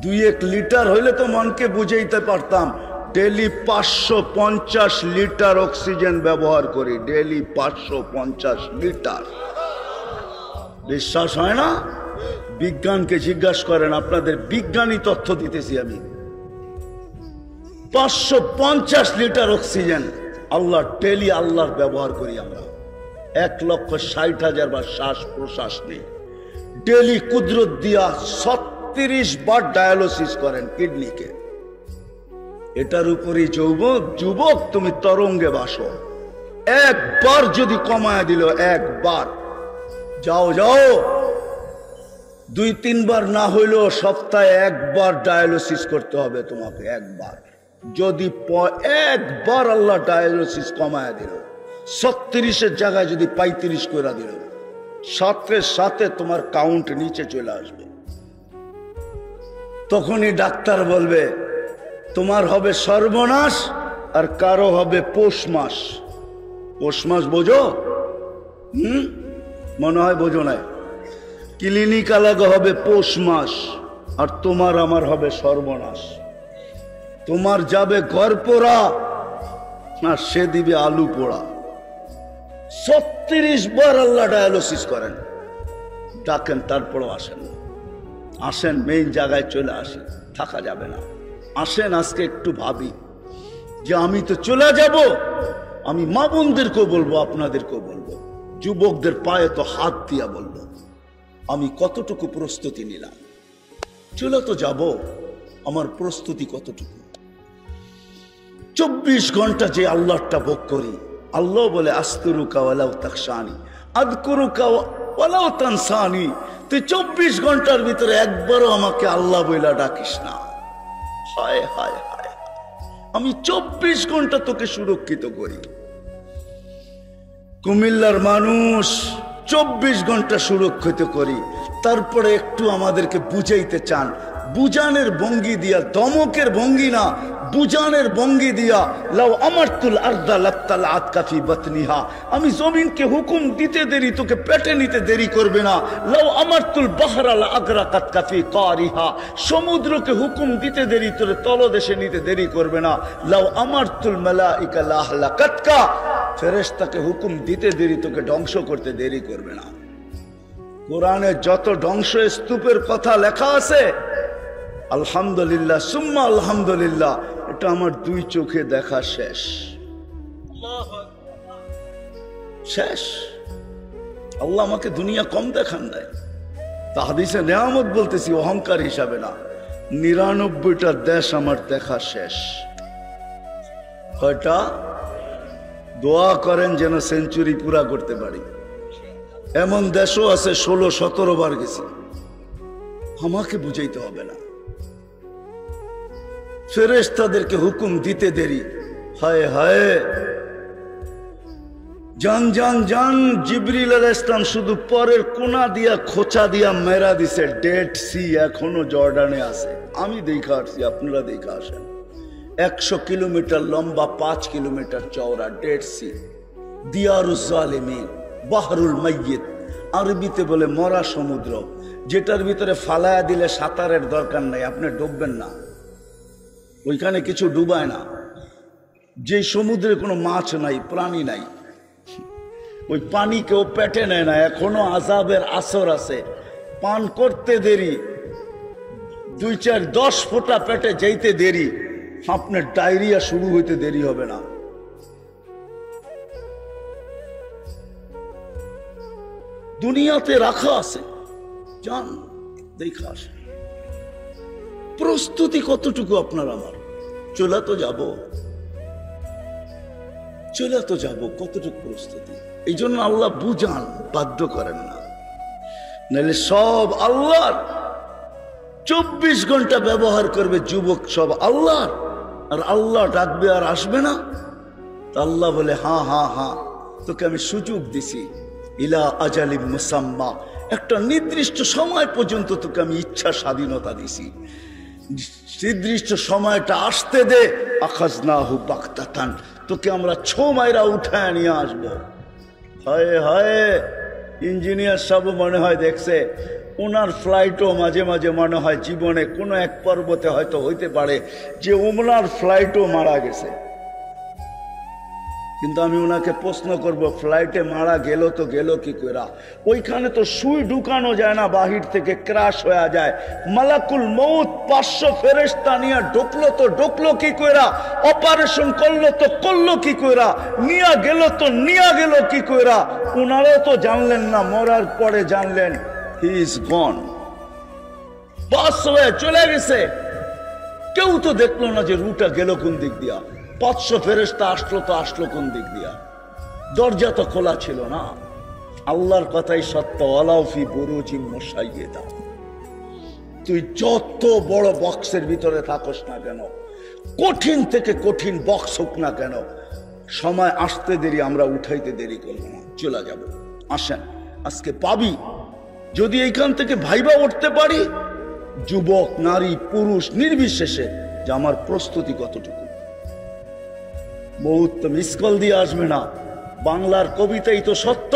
2-1 লিটার হইলে তো মনকে বুঝাইতে পারতাম। ডেলি 550 লিটার অক্সিজেন ব্যবহার করি, ডেলি 550 লিটার। বিশ্বাস হয় না? বিজ্ঞানকে জিজ্ঞাসা করেন, আপনাদের বিজ্ঞানী তথ্য দিতেছি আমি। 550 লিটার অক্সিজেন আল্লাহ ডেলি আল্লাহর ব্যবহার করি আমরা। 1,60,000 বার শ্বাস প্রশ্বাস নেই। ডেলি কুদরত দিয়া 36 বার ডায়ালিসিস করেন কিডনিকে। এটার উপরই যুবক তুমি তরঙ্গে বাসো। একবার যদি কমায় দিল, একবার, যাও 2-3 বার না হইলেও সপ্তাহে একবার ডায়ালিসিস করতে হবে তোমাকে। একবার যদি একবার আল্লাহ ডায়ালিসিস কমায় দিল, 36-এর জায়গায় যদি 35 করে দিল, সাথে সাথে তোমার কাউন্ট নিচে চলে আসবে। তখনই ডাক্তার বলবে তোমার হবে সর্বনাশ, আর কারো হবে পৌষ মাস। পৌষ মাস বোঝো? মনে হয় বোঝো নাই? ক্লিনিক আলাদা হবে পৌষ মাস, আর তোমার আমার হবে সর্বনাশ। তোমার যাবে ঘর পোড়া, আর সে দিবে আলু পোড়া। 36 বার আল্লাহ ডায়ালিসিস করেন, ডাকেন, তারপরও আসেন না। আসেন, মেইন জায়গায় চলে আসেন, থাকা যাবে না। আসেন, আজকে একটু ভাবি যে আমি তো চলে যাব। আমি মা বোনদেরকেও বলবো, আপনাদেরকেও বলবো, যুবকদের পায়ে তো হাত দিয়া বলবো, আমি কতটুকু প্রস্তুতি নিলাম। চলে তো যাব, আমার প্রস্তুতি কতটুকু। 24 ঘন্টা যে আল্লাহটা ভোগ করি, আল্লাহ বলে আস্তুরুকা ওয়ালাউ তাকশানি আযকুরুকা ওয়ালাউ তানসানি। তুই 24 ঘন্টার ভিতরে একবারও আমাকে আল্লাহ বইলা ডাকিস না। হায় হায় হায়, আমি 24 ঘন্টা তোকে সুরক্ষিত করি। কুমিল্লার মানুষ 24 ঘন্টা সুরক্ষিত করি, তারপরে একটু আমাদেরকে বুঝাইতে চান, বুঝানের ভঙ্গি দিয়া, দমকের ভঙ্গি না, বুঝানের ভঙ্গি দিয়া। লাউ আমারতুল আরদা লাত্তালাত কাফি বাতনিহা, আমি জমিনকে হুকুম দিতে দেরি, তোকে পেটে নিতে দেরি করবে না। লাউ আমারতুল বাহরা লা আগরাকাত কাফি কারিহা, সমুদ্রকে হুকুম দিতে দেরি, তোরে তলদেশে নিতে দেরি করবে না। লাউ আমারতুল মালাইকা লা আহলাকাতকা, ফেরেশতাকে হুকুম দিতে দেরি, তোকে ধ্বংস করতে দেরি করবে না। কোরআনে যত ধ্বংস স্তূপের কথা লেখা আছে, আলহামদুলিল্লাহ সুম্মা আলহামদুলিল্লাহ, এটা আমার 2 চোখে দেখা শেষ। শেষ। আল্লাহ আমাকে দুনিয়া কম দেখান নাই, তা হাদিসে নেয়ামত বলতেছি, অহংকার হিসাবে না। 99টা দেশ আমার দেখা শেষ। কয়টা? দোয়া করেন যেন সেঞ্চুরি পুরা করতে পারি। এমন দেশও আছে 16-17 বার গেছি। আমাকে বুঝাইতে হবে না। ফেরেশতাদেরকে হুকুম দিতে দেরি, হায় হায়, জান জান জান। জিবরিল আলাইহিস সালাম শুধু পরের কোনা দিয়া খোঁচা দিয়া মেরা দিছে। ডেড সি এখনো জর্ডানে আছে, আমি দেখা আসছি, আপনারা দেখা আসেন। 100 কিলোমিটার লম্বা, 5 কিলোমিটার চওড়া ডেড সি, দিয়ারুজ জালিমিন, বাহরুল মাইয়িত, আরবিতে বলে মরা সমুদ্র, যেটার ভিতরে ফালায়া দিলে সাঁতারের দরকার নাই, আপনি ডুববেন না, ওইখানে কিছু ডুবায় না। যে সমুদ্রে কোনো মাছ নাই, প্রাণী নাই, ওই পানি কেউ পেটে নেয় না, এখনো আযাবের আসর আছে। পান করতে দেরি, 2-4-10 ফোঁটা পেটে যাইতে দেরি, আপনার ডায়রিয়া শুরু হইতে দেরি হবে না। দুনিয়াতে রাখা আছে, যান দেখা আসেন। প্রস্তুতি কতটুকু আপনার আমার? চলে তো যাব, চলে তো যাব, কতটুকু প্রস্তুতি? এই জন্য আল্লাহ বুঝান, বাধ্য করেন না, নাহলে সব আল্লাহর। 24 ঘন্টা ব্যবহার করবে যুবক, সব আল্লাহর। আর আল্লাহ ডাকবে আর আসবে না। আল্লাহ বলে, হ্যাঁ হ্যাঁ হ্যাঁ, তোকে আমি সুযোগ দিছি, ইলা আজালিম মুসাম্মা, একটা নির্দিষ্ট সময় পর্যন্ত তোকে আমি ইচ্ছা স্বাধীনতা দিছি। নির্দিষ্ট সময়টা আসতে দে, আখাজনাহু বাগতাতান, তোকে আমরা ছো মাইরা উঠায় নিয়ে আসবো। হায় হায়, ইঞ্জিনিয়ার সব মনে হয় দেখছে, ওনার ফ্লাইটও মাঝে মাঝে মনে হয় জীবনে কোনো এক পর্বতে হয়তো হইতে পারে যে ওনার ফ্লাইটও মারা গেছে। কিন্তু আমি ওনাকে প্রশ্ন করব, ফ্লাইটে মারা গেল তো গেল কি কইরা? ওইখানে তো সুই ঢুকানো যায় না, বাহির থেকে ক্রাশ হয়ে যায়। মালাকুল মউত 500 ফেরেশতা নিয়ে ঢুকলো তো ঢুকলো কি কইরা? অপারেশন করলো তো করলো কি কইরা? নিয়া গেল তো নিয়া গেল কি কইরা? ওনারাও তো জানলেন না, মরার পরে জানলেন হি ইজ গন, বাস হয়ে চলে গেছে। কেউ তো দেখলো না যে রুটা গেল কোন দিক দিয়া। 500 ফেরেশতা আসলো তো আসলো কোন দিক দিয়া? দরজা তো খোলা ছিল না। আল্লাহর কথাই সত্য, আলাউফি বুরুজিম মুশাইয়্যিদা। তুই যত বড় বক্সের ভিতরে থাকস না কেন, কঠিন থেকে কঠিন বক্স হোক না কেন, সময় আসতে দেরি, আমরা উঠাইতে দেরি করবো না, চলে যাব। আসেন আজকে পাবি, যদি এইখান থেকে ভাইবা উঠতে পারি, যুবক নারী পুরুষ নির্বিশেষে, যে আমার প্রস্তুতি কতটুকু। বহুত তো মিস কল দিয়ে আসবে না, বাংলার কবিতাই তো সত্য,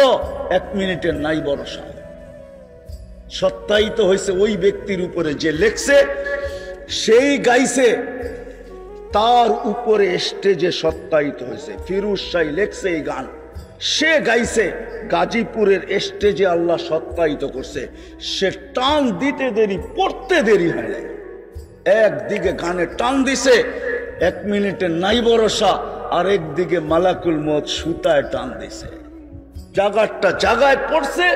1 মিনিটের নাই ভরসা। সত্যায়িত হয়েছে ওই ব্যক্তির উপরে যে লেখছে, সেই গাইছে, তার উপরে স্টেজে সত্যায়িত হয়েছে। ফিরোজ শাহ লেখছে এই গান, সে গাইছে, গাজীপুরের স্টেজে আল্লাহ সত্যায়িত করছে। সে টান দিতে দেরি, পড়তে দেরি হয় নাই। একদিকে গানে টান দিছে, 1 মিনিটের নাই ভরসা, আর একদিকে মালাকুল মউত সুতায় টান দিছে। জায়গাটা জায়গায় পড়ছে,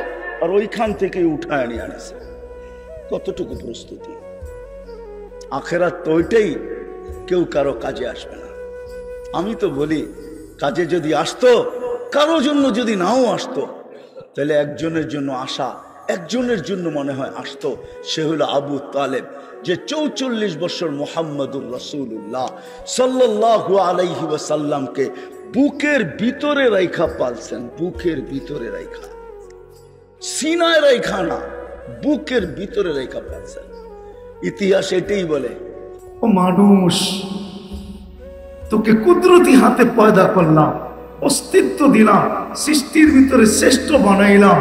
আর ওইখান থেকে উঠায় নিয়ে আনছে। কতটুকু প্রস্তুতি! আখেরাত তো ওইটাই, কেউ কারো কাজে আসবে না। আমি তো বলি, কাজে যদি আসতো, কারো জন্য যদি নাও আসতো, তাহলে একজনের জন্য আসা, একজনের জন্য মনে হয় আসতো। সে হলো আবু তালেব, যে 44 বছর মুহাম্মদুর রাসূলুল্লাহ সাল্লাল্লাহু আলাইহি ওয়াসাল্লামকে বুকের ভিতরে রাইখা পালছেন। বুকের ভিতরে রাইখা, সিনায় রাইখা না, বুকের ভিতরে রাইখা পালছেন। ইতিহাস এটাই বলে, ও মানুষ, তোকে কুদরতি হাতে পয়দা করলাম, অস্তিত্ব দিলাম, সৃষ্টির ভিতরে শ্রেষ্ঠ বানাইলাম।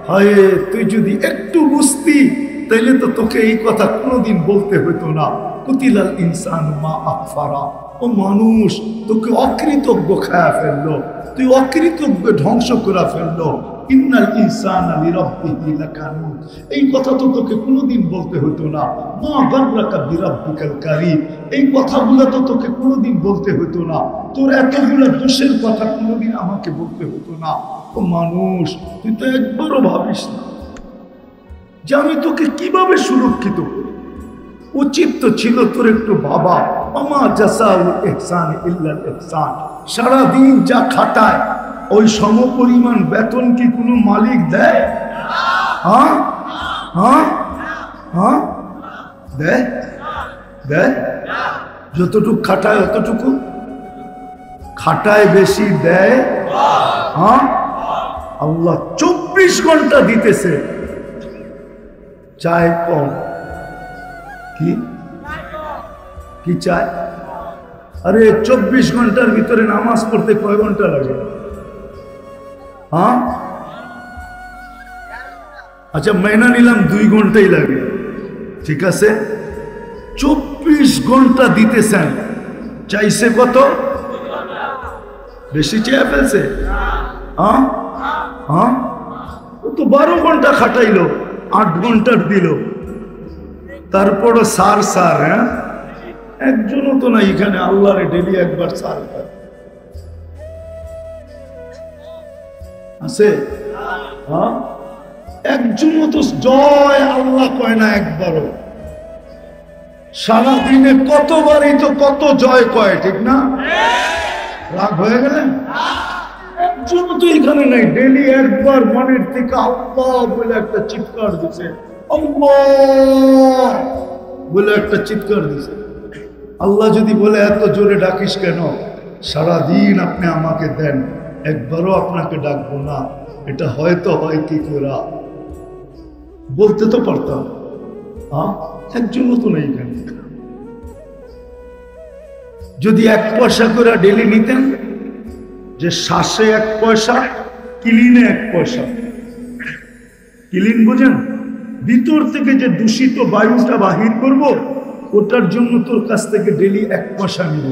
হায়, তুই যদি একটু বুঝতি, তাইলে তো তোকে এই কথা কোনোদিন বলতে হতো না। কুতিলাল ইনসানু মা আকফারা। ও মানুষ, তোকে অকৃতজ্ঞ খায়া ফেললো, তুই অকৃতজ্ঞ ধ্বংস করে ফেললো। ইন্নাল ইনসানা লিরাব্বিহি লাকানুদ। এই কথা তো তোকে কোনোদিন বলতে হতো না। মা গাররাকা বিরাব্বিকাল কারীম। এই কথাগুলো তো তোকে কোনোদিন বলতে হতো না। তোর এতগুলো দোষের কথা কোনোদিন আমাকে বলতে হতো না। ও মানুষ, তুই তো একবারও ভাবিস না যে আমি তোকে কিভাবে সুরক্ষিত করি। উচিত তো ছিল তোর একটু বাবা, আমা জাযাউল ইহসান ইল্লাল ইহসান। সারাদিন যা খাটায়, ওই সমপরিমাণ বেতন কি কোনো মালিক দেয়? হ্যাঁ হ্যাঁ হ্যাঁ, দেয়? দেয়? যতটুকু খাটায় অতটুকু খাটায়, বেশি দেয়? হ্যাঁ, আল্লাহ 24 ঘন্টা দিতেছে, চায় কম। কি কি চায়? আরে 24 ঘন্টার ভিতরে নামাজ পড়তে কয় ঘন্টা লাগে? হ্যাঁ, আচ্ছা মাইনা নিলাম 2 ঘন্টাই লাগে, ঠিক আছে। 24 ঘন্টা দিতেছেন, চাইছে কত? বেশি চেয়ে ফেলছে? হ্যাঁ হ্যাঁ, ও তো 12 ঘন্টা খাটাইলো, 8 ঘন্টার দিল, তারপরও সার সার। হ্যাঁ, একজনও তো না এখানে আল্লাহরে ডেলি একবার সার আছে? হ্যাঁ, একজনও তো জয় আল্লাহ কয় না একবারও। সারাদিনে কতবারই তো কত জয় কয়, ঠিক না? রাগ হয়ে গেলেন? একজনও তো এখানে নাই ডেলি একবার মনের থেকে আল্লাহ বলে একটা চিৎকার দিছে, আল্লাহ বলে একটা চিৎকার দিছে। আল্লাহ যদি বলে এত জোরে ডাকিস কেন, সারাদিন আপনি আমাকে দেন, একবারও আপনাকে ডাকবো না, এটা হয়তো হয় কি করা বলতে তো পারতাম। হ্যাঁ, একজনও তো নেই কেন। যদি 1 পয়সা করে ডেলি নিতেন, যে শ্বাসে 1 পয়সা, ক্লিনে 1 পয়সা। ক্লিন বুঝেন? ভিতর থেকে যে দূষিত বায়ুটা বাহির করব, ওটার জন্য তোর কাছ থেকে ডেলি 1 পয়সা নিব,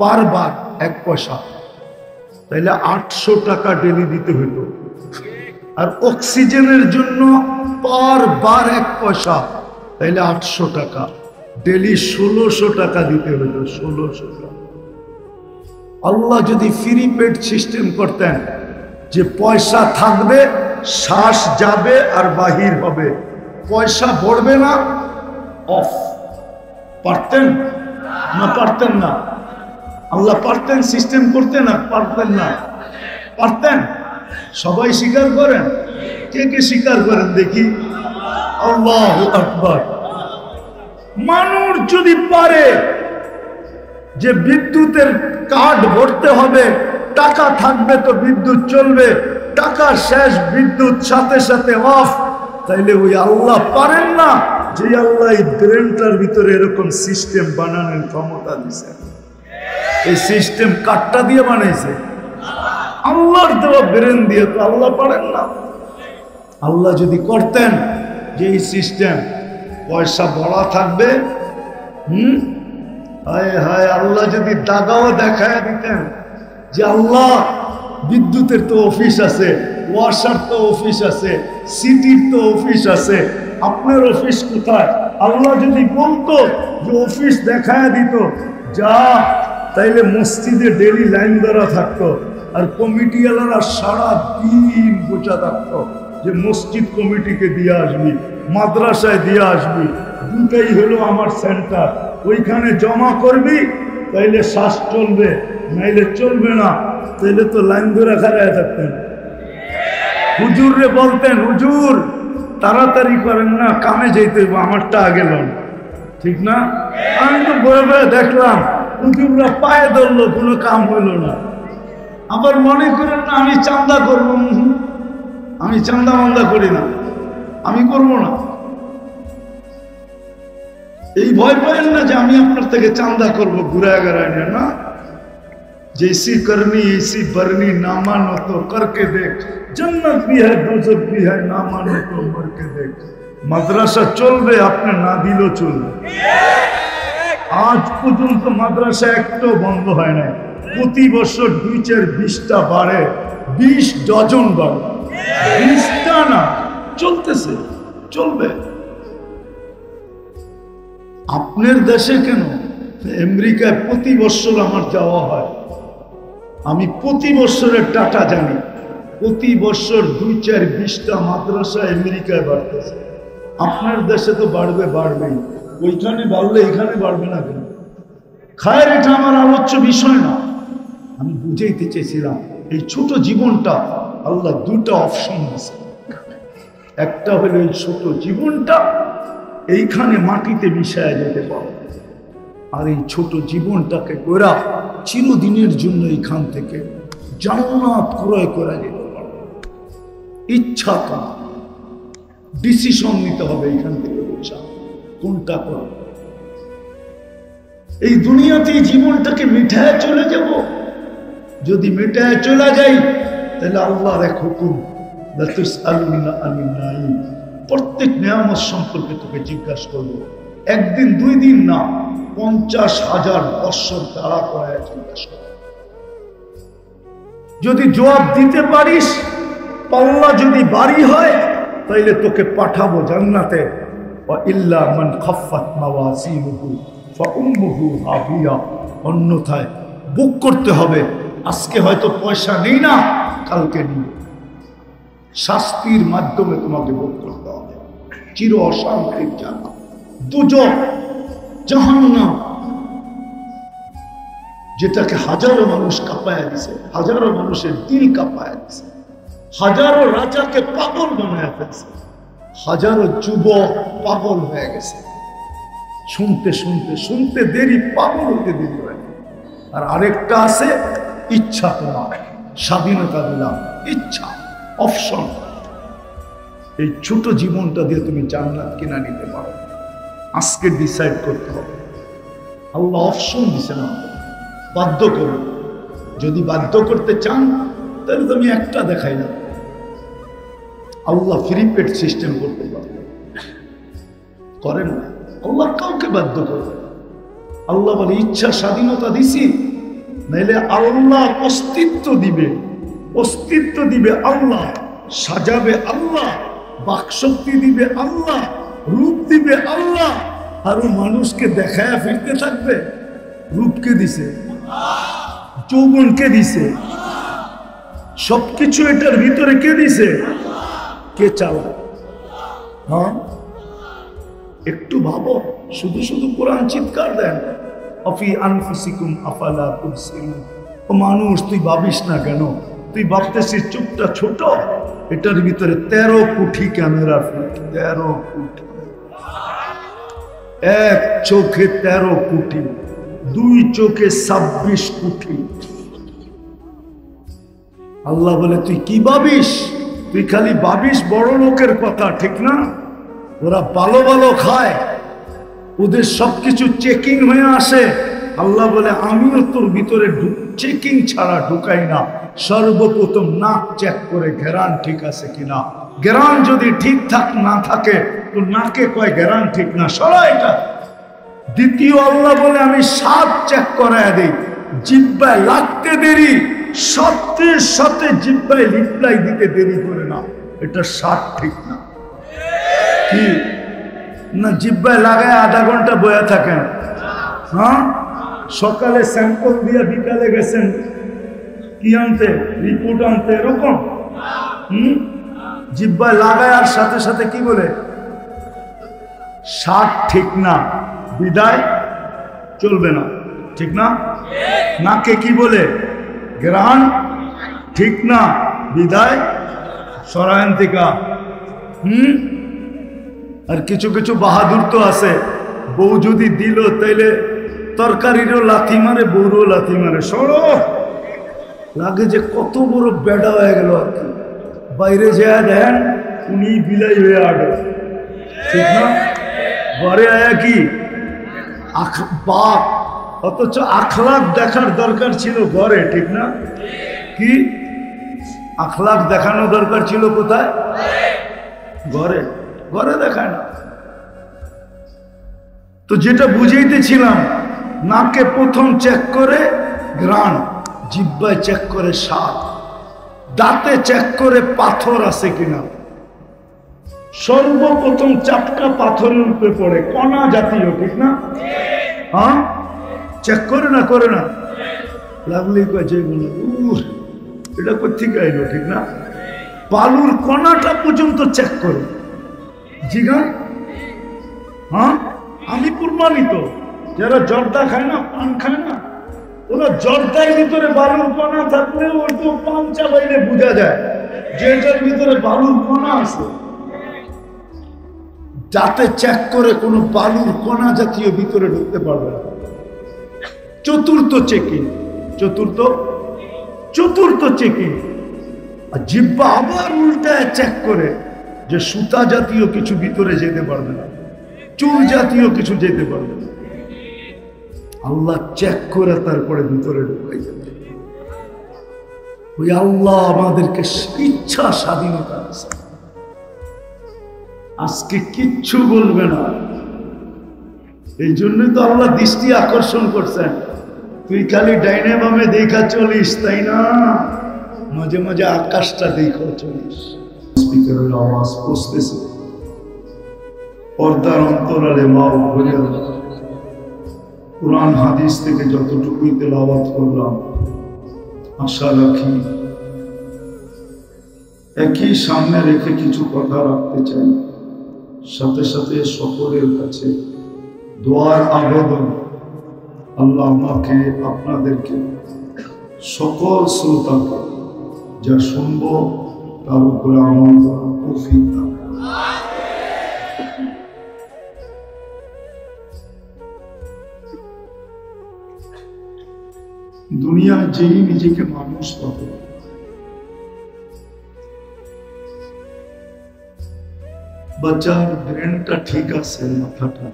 পার বার 1 পয়সা। তাইলে 800 টাকা ডেলি দিতে হইতো। আর অক্সিজেনের জন্য পার বার 1 পয়সা, তাইলে 800 টাকা ডেলি, 1600 টাকা দিতে হইতো। 1600 টাকা। আল্লাহ যদি ফ্রি পেড সিস্টেম করতেন, যে পয়সা থাকবে, শ্বাস যাবে আর বাহির হবে, পয়সা পড়বে না, অফ, পারতেন না? পারতেন না? আল্লাহ পারতেন সিস্টেম করতে? না পারতেন না? পারতেন? সবাই স্বীকার করেন? কে কে স্বীকার করেন দেখি? আল্লাহু আকবার। মানুষ যদি পারে যে বিদ্যুতের কার্ড ভরতে হবে, টাকা থাকবে তো বিদ্যুৎ চলবে, টাকা শেষ, বিদ্যুৎ সাথে সাথে অফ, তাইলে ওই আল্লাহ পারেন না যে আল্লাহ এই ব্রেনটার ভিতরে এরকম সিস্টেম বানানোর ক্ষমতা দিছে? এই সিস্টেম কাঠটা দিয়ে বানাইছে? আল্লাহর দেওয়া ব্রেন দিয়ে তো আল্লাহ পারেন না। আল্লাহ যদি করতেন যে এই সিস্টেম পয়সা বড়া থাকবে, হায় হায়, আল্লাহ যদি দাগাও দেখায় দিতেন যে আল্লাহ বিদ্যুতের তো অফিস আছে, ওয়াসার তো অফিস আছে, সিটির তো অফিস আছে, আপনার অফিস কোথায়? আল্লাহ যদি বলতো যে অফিস দেখায় দিত, যা, তাইলে মসজিদে ডেলি লাইন ধরা থাকতো, আর কমিটিওয়ালারা সারা দিন বোঝা থাকতো যে মসজিদ কমিটিকে দিয়ে আসবি, মাদ্রাসায় দিয়ে আসবি, দুটাই হলো আমার সেন্টার, ওইখানে জমা করবি, তাইলে শ্বাস চলবে, নাইলে চলবে না। তাইলে তো লাইন ধরে খাড়ায় থাকতেন। হুজুর রে বলতেন, হুজুর তাড়াতাড়ি করেন না, কামে যেতে হইব, আমারটা আগে লন, ঠিক না? আমি তো বয়ে বয়ে দেখলাম হুজুররা পায়ে ধরলো, কোনো কাম হইল না। আবার মনে করেন না আমি চান্দা করবো, আমি চান্দা মান্দা করি না, আমি করবো না। এই ভয় পাইল না যে আমি আপনার থেকে চান্দা করবো ঘুরায় গড়ায় না। जैसी करनी ऐसी भरनी, ना मानो तो करके देख, जन्नत भी है दोजख भी है, ना मानो तो मर के देख। মাদ্রাসা চলবে, আপনি না দিলেও চলবে। আজ পর্যন্ত মাদ্রাসা একটাও বন্ধ হয় না, প্রতি বছর 2-4-20টা বাড়ে, 20 ডজন বাড়ে, 20টা না, চলতেছে, চলবে। আপনার দেশে কেন? আমেরিকায় প্রতি বছর আমার যাওয়া হয়, আমি প্রতি বছরের টাকা জানি, প্রতি বছর 2-4-20টা মাদ্রাসা আমেরিকায় বাড়তেছে। আপনার দেশে তো বাড়বে, বাড়বেই, ওইখানে বাড়লে এখানে বাড়বে না কেন? খায়ের, এটা আমার আলোচ্য বিষয় না। আমি বুঝাইতে চেয়েছিলাম এই ছোট জীবনটা আল্লাহ দুটা অপশন দিয়েছে। একটা হলো এই ছোট জীবনটা এইখানে মাটিতে মিশায় যেতে পারে, আর এই ছোট জীবনটাকে গোরা চিরদিনের জন্য এইখান থেকে জান্নাত ক্রয় করা যেতে পারে। ইচ্ছা তো ডিসিশন নিতে হবে এইখান থেকে, বুঝা কোনটা করবে। এই দুনিয়াতে জীবনটাকে মিঠায় চলে যাব, যদি মিঠায় চলে যাই তাহলে আল্লাহর এক হুকুম, প্রত্যেক নিয়ামত সম্পর্কে তোকে জিজ্ঞাসা করবো, একদিন 2 দিন না, 50,000 বৎসর তারা করে জিজ্ঞাসা করবো। যদি জবাব দিতে পারিস, পাল্লা যদি বাড়ি হয়, তাইলে তোকে পাঠাবো জান্নাতে। ইল্লা মান খাফফাত মাওয়াজিনুহু ফাউম্মুহু হাবিয়া, অন্যথায় বুক করতে হবে, আজকে হয়তো পয়সা নেই না, কালকে নিয়ে শাস্তির মাধ্যমে তোমাকে বুক করতে হবে। চির অশান্তির জায়গা দুজক, জাহান্নাম, যেটাকে হাজারো মানুষ কাঁপায় দিছে, হাজারো মানুষের দিল কাঁপায় দিছে, হাজারো রাজাকে পাগল বানায় ফেলছে, হাজারো যুবক পাগল হয়ে গেছে, শুনতে শুনতে শুনতে দেরি, পাগল হতে দেরি হয়। আর আরেকটা আছে ইচ্ছা, তোমার স্বাধীনতা দিলাম, ইচ্ছা, অপশন। এই ছোট জীবনটা দিয়ে তুমি জান্নাত কিনা নিতে পারো, আজকে ডিসাইড করতে হবে। আল্লাহ অপশন দিছে না, বাধ্য করো। যদি বাধ্য করতে চান তাহলে তুমি একটা দেখাই না, আল্লাহ ফ্রি পেড সিস্টেম করতে পারে, করেন না। আল্লাহ কাউকে বাধ্য করবে। আল্লাহ বলে ইচ্ছা স্বাধীনতা দিছি, নাইলে আল্লাহ অস্তিত্ব দিবে, অস্তিত্ব দিবে আল্লাহ, সাজাবে আল্লাহ, বাকশক্তি দিবে আল্লাহ, রূপ দিবে আল্লাহ, আরো মানুষকে দেখায় ফিরতে থাকবে। রূপকে দিছে, যৌবনকে দিছে, সবকিছু এটার ভিতরে কে দিছে? কে চালায়? হ্যাঁ, একটু ভাবো। শুধু শুধু কোরআন চিৎকার দেন, আফি আনফুসিকুম আফালা তুবসিরুন। ও মানুষ, তুই ভাবিস না কেন? তুই ভাবতেছিস চুপটা ছোট, এটার ভিতরে 13 কোটি ক্যামেরা ফিট, 13 কোটি, এক চোখে 13 কোটি, 2 চোখে 26 কোটি। আল্লাহ বলে তুই কি ভাবিস? তুই খালি ভাবিস বড় লোকের কথা, ঠিক না? ওরা ভালো ভালো খায়, ওদের সবকিছু চেকিং হয়ে আসে। আল্লাহ বলে আমিও তোর ভিতরে চেকিং ছাড়া ঢুকাই না। সর্বপ্রথম নাক চেক করে ঘেরান ঠিক আছে কিনা। ঘেরান যদি ঠিকঠাক না থাকে তো নাকে কয় ঘেরান ঠিক না, সরা এটা। দ্বিতীয় আল্লাহ বলে আমি স্বাদ চেক করায় দিই, জিহ্বায় লাগতে দেরি, সাথে সাথে জিহ্বায় রিপ্লাই দিতে দেরি করে না, এটা স্বাদ ঠিক না। কি না জিহ্বায় লাগায় আধা ঘন্টা বয়া থাকেন, হ্যাঁ সকালে স্যাম্পল দিয়ে বিকালে গেছেন কি আনতে, রিপোর্ট আনতে, এরকম জিহ্বায় লাগায় আর সাথে সাথে কি বলে স্বাদ ঠিক না, বিদায় চলবে না, ঠিক না। নাকে কি বলে গ্রহণ ঠিক না, বিদায় সরায়ন্তিকা। আর কিছু কিছু বাহাদুর তো আছে, বউ যদি দিল তাইলে তরকারিরও লাথি মারে, বউরও লাথি মারে, সরো লাগে যে কত বড় বেড়া হয়ে গেল আর কি। বাইরে যায় দেন উনি বিলাই হয়ে আগে, ঠিক না। ঘরে আয়া কি বাপ, অথচ আখলাক দেখার দরকার ছিল ঘরে, ঠিক না। কি আখলাক দেখানো দরকার ছিল কোথায়, ঘরে। ঘরে দেখায় না। তো যেটা বুঝাইতেছিলাম, নাকে প্রথম চেক করে ঘ্রাণ, জিহ্বায় চেক করে স্বাদ, দাঁতে চেক করে পাথর আছে কিনা। সর্বপ্রথম চাপটা পাথরের উপরে পড়ে, কণা জাতীয়, ঠিক না। হ্যাঁ চেক করে না, করে না লাগলেই যে এটা কোথেকে আইলো, ঠিক না। বালুর কণাটা পর্যন্ত চেক করে জিগান। হ্যাঁ আমি প্রমাণিত, যারা জর্দা খায় না, পান খায় না, ওরা জর্দার ভিতরে বালুর কণা থাকলে ওর তো পান চাবাইলে বোঝা যায় যে এটার ভিতরে বালুর কণা আছে। যাতে চেক করে কোনো বালুর কণা জাতীয় ভিতরে ঢুকতে পারবে না। চতুর্থ চেকিং, চতুর্থ চেকিং। আর জিহ্বা আবার উল্টায় চেক করে যে সুতা জাতীয় কিছু ভিতরে যেতে পারবে না, চুল জাতীয় কিছু যেতে পারবে না। আল্লাহ চেক করে তারপরে ভিতরে ঢুকাই যাবে। ওই আল্লাহ আমাদেরকে ইচ্ছা স্বাধীনতা আছে। আজকে কিচ্ছু বলবে না, এই জন্যই তো আল্লাহ দৃষ্টি আকর্ষণ করছেন। তুই খালি ডাইনে বামে দেখা চলিস, তাই না, মাঝে মাঝে আকাশটা দেখো চলিস। স্পিকারের আওয়াজ পৌঁছতেছে, পর্দার অন্তরালে মাও ঘুরে। কোরআন হাদিস থেকে যতটুকুই তেলাওয়াত করলাম, আশা রাখি একই সামনে রেখে কিছু কথা রাখতে চাই। সাথে সাথে সকলের কাছে দোয়ার আবেদন, আল্লাহ আমাকে, আপনাদেরকে, সকল শ্রোতাকে যা শুনব তার উপরে আমল করার তৌফিক দান। দুনিয়ায় যেই নিজেকে মানুষ পাবে, বাচ্চার ব্রেনটা ঠিক আছে, মাথাটা,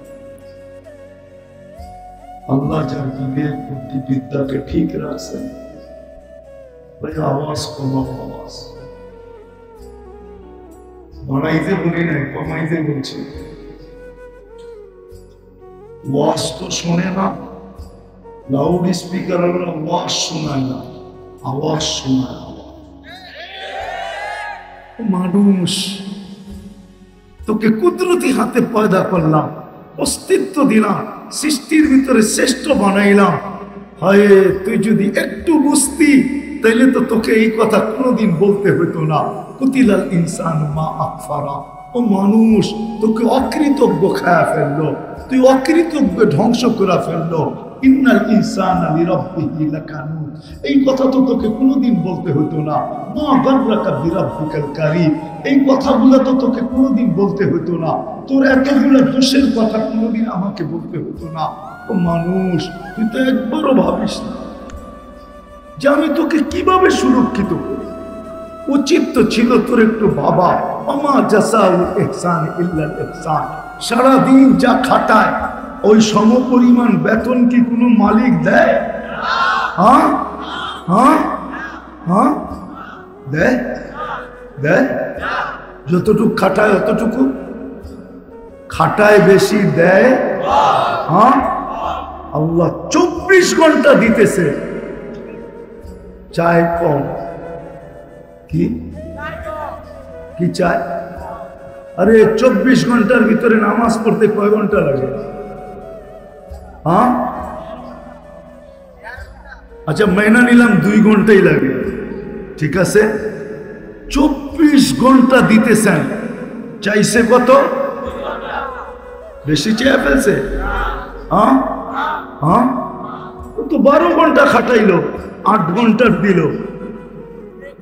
আল্লাহ যার বিবেক বুদ্ধি বিদ্যাকে ঠিক রাখছেন, ভাই আওয়াজ কমাও, আওয়াজ বাড়াইতে বলি নাই, কমাইতে বলছি। ওয়াজ তো শোনে না, লাউড স্পিকার ওয়াজ শোনায় না, আওয়াজ শোনায়। মানুষ তোকে কুদরতি হাতে পয়দা করলাম, অস্তিত্ব দিলাম, সৃষ্টির ভিতরে শ্রেষ্ঠ বানাইলাম। হয় তুই যদি একটু বুঝতি তাইলে তো তোকে এই কথা কোনোদিন বলতে হইতো না। কুতিলাল ইনসান মা আকফারা, ও মানুষ তোকে অকৃতজ্ঞ খায়া ফেললো, তুই অকৃতজ্ঞ ধ্বংস করে ফেললো। ইন্নাল ইনসানা লিরাব্বিহি লাকানুদ, এই কথা তো তোকে কোনোদিন বলতে হতো না। মা গাররাকা বিরাব্বিকাল কারীম, এই কথাগুলো তো তোকে কোনোদিন বলতে হতো না। তোর এতগুলো দোষের কথা কোনোদিন আমাকে বলতে হতো না। ও মানুষ তুই তো একবারও ভাবিস না যে আমি তোকে কিভাবে সুরক্ষিত করি। উচিত তো ছিল তোর একটু বাবা, আমা জাযাউল ইহসান ইল্লাল ইহসান, সারাদিন যা খাটায় ওই সমপরিমাণ বেতন কি কোনো মালিক দেয়? হ্যাঁ, হ্যাঁ হ্যাঁ দেয় দেয়, যতটুকু খাটায় অতটুকু খাটায় বেশি দেয়। হ্যাঁ আল্লাহ 24 ঘন্টা দিতেছে, চায় কম। কি কি চায়? আরে 24 ঘন্টার ভিতরে নামাজ পড়তে কয় ঘন্টা লাগে? হ্যাঁ আচ্ছা মাইনা নিলাম 2 ঘন্টাই লাগে, ঠিক আছে। 24 ঘন্টা দিতেছেন, চাইছে কত? বেশি চেয়ে ফেলছে। হ্যাঁ হ্যাঁ তো 12 ঘন্টা খাটাইলো, 8 ঘন্টার দিল,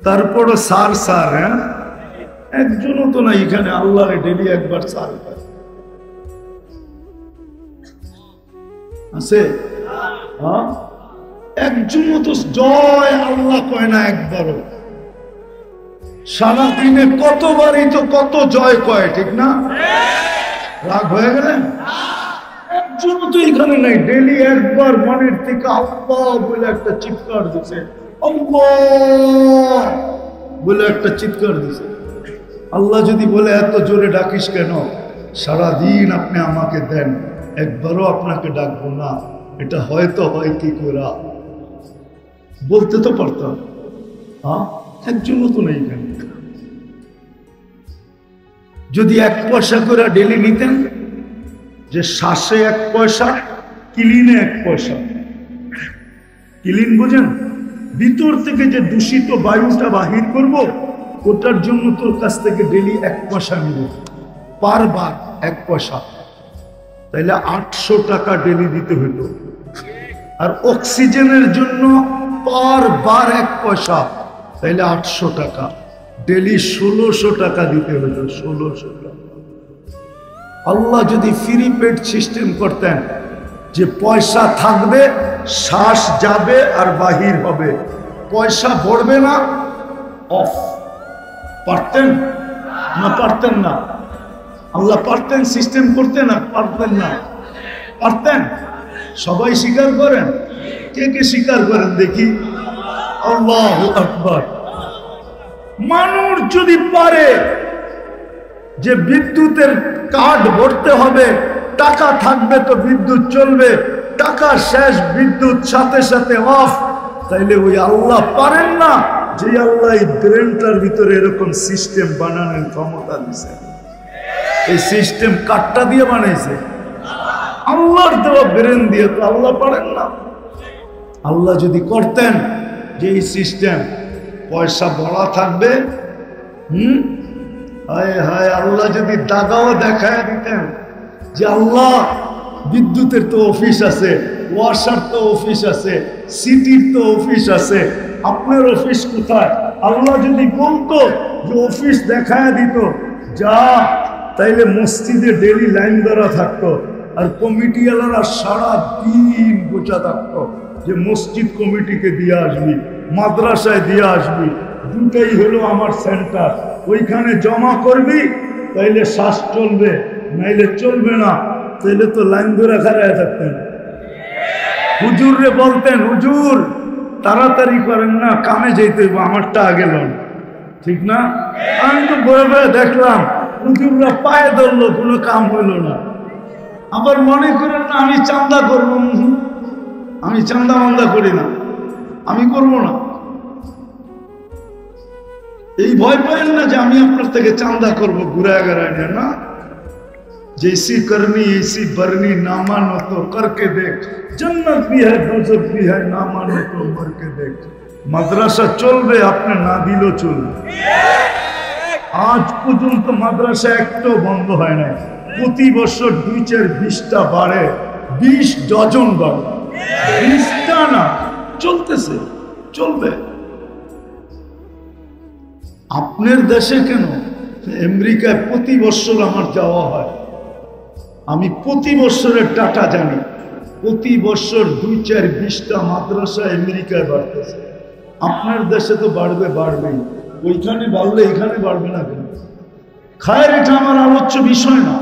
তারপরও সার সার। হ্যাঁ একজনও তো না এখানে আল্লাহ ডেলি একবার সার পায় আছে? হ্যাঁ একজনও তো জয় আল্লাহ কয় না একবারও। সারাদিনে কতবারই তো কত জয় কয়, ঠিক না? রাগ হয়ে গেলেন? একজনও তো এখানে নাই ডেলি একবার মনের থেকে আল্লাহ বলে একটা চিৎকার দিছে, আল্লাহ বলে একটা চিৎকার দিছে। আল্লাহ যদি বলে এত জোরে ডাকিস কেন, সারাদিন আপনি আমাকে দেন, একবারও আপনাকে ডাকবো না, এটা হয়তো হয় কি করে বলতে তো পারতাম। হ্যাঁ একজনও তো নেই কেন। যদি 1 পয়সা করে ডেলি নিতেন, যে শ্বাসে 1 পয়সা, কিলিনে 1 পয়সা। কিলিন বুঝেন? ভিতর থেকে যে দূষিত বায়ুটা বাহির করব, ওটার জন্য তোর কাছ থেকে ডেলি 1 পয়সা নিব, পারবার 1 পয়সা, তাইলে 800 টাকা ডেলি দিতে হইত। আর অক্সিজেনের জন্য পারবার 1 পয়সা, তাইলে 800 টাকা, ডেলি 1600 টাকা দিতে হইত। 1600 টাকা। আল্লাহ যদি ফ্রি পেড সিস্টেম করতেন, যে পয়সা থাকবে, শ্বাস যাবে আর বাহির হবে, পয়সা ভরবে না, অফ, পারতেন না? পারতেন না? আল্লাহ পারতেন সিস্টেম করতে? না পারতেন না? পারতেন। সবাই স্বীকার করেন, কে কে স্বীকার করেন দেখি? আল্লাহু আকবার। মানুষ যদি পারে যে বিদ্যুতের কার্ড ভরতে হবে, টাকা থাকবে তো বিদ্যুৎ চলবে, টাকা শেষ বিদ্যুৎ সাথে সাথে অফ, তাইলে ওই আল্লাহ পারেন না যে আল্লাহ এই ব্রেনটার ভিতরে এরকম সিস্টেম বানানোর ক্ষমতা দিছে? এই সিস্টেম কাঠটা দিয়ে বানাইছে? আল্লাহর দেওয়া ব্রেন দিয়ে। তো আল্লাহ পারেন না? আল্লাহ যদি করতেন যে এই সিস্টেম, পয়সা ভরা থাকবে, হায় হায়, আল্লাহ যদি দাগাও দেখায় দিতেন যে আল্লাহ বিদ্যুতের তো অফিস আছে, ওয়াসার তো অফিস আছে, সিটির তো অফিস আছে, আপনার অফিস কোথায়? আল্লাহ যদি বলতো যে অফিস দেখায় দিত, যা, তাইলে মসজিদে ডেলি লাইন ধরা থাকতো, আর কমিটিওয়ালারা সারা দিন বোঝা থাকতো যে মসজিদ কমিটিকে দিয়ে আসবি, মাদ্রাসায় দিয়ে আসবি, দুটাই হলো আমার সেন্টার, ওইখানে জমা করবি, তাইলে শ্বাস চলবে, নাইলে চলবে না। তাইলে তো লাইন ধরে খাড়ায় থাকতেন। হুজুরে বলতেন, হুজুর তাড়াতাড়ি করেন না, কামে যেতে হইব, আমারটা আগে লন, ঠিক না? আমি তো বয়ে বয়ে দেখলাম হুজুররা পায়ে ধরলো, কোনো কাম হইল না। আবার মনে করেন না আমি চান্দা করবো, আমি চান্দা মান্দা করি না, আমি করব না। এই ভয় পাইল না যে আমি আপনার থেকে চান্দা করবো ঘুরায় গড়ায় না। जैसी करनी ऐसी बरनी, ना मानो तो करके देख, जन्नत भी है दोजख भी है, ना मानो तो मर के देख। মাদ্রাসা চলবে, আপনি না দিলেও চলবে। আজ পর্যন্ত মাদ্রাসা একটাও বন্ধ হয় নাই। প্রতি বছর 2-4-20টা বাড়ে, 20 ডজন বাড়ে, 20টা না, চলতেছে, চলবে। আপনার দেশে কেন? আমেরিকায় প্রতি বছর আমার যাওয়া হয়, আমি প্রতি বছরের ডাটা জানি। প্রতি বছর 2-4-20টা মাদ্রাসা আমেরিকায় বাড়তেছে। আপনার দেশে তো বাড়বে, বাড়বেই। ওইখানে বাড়লে এখানে বাড়বে না কেন? খায়ের, এটা আমার আলোচ্য বিষয় না।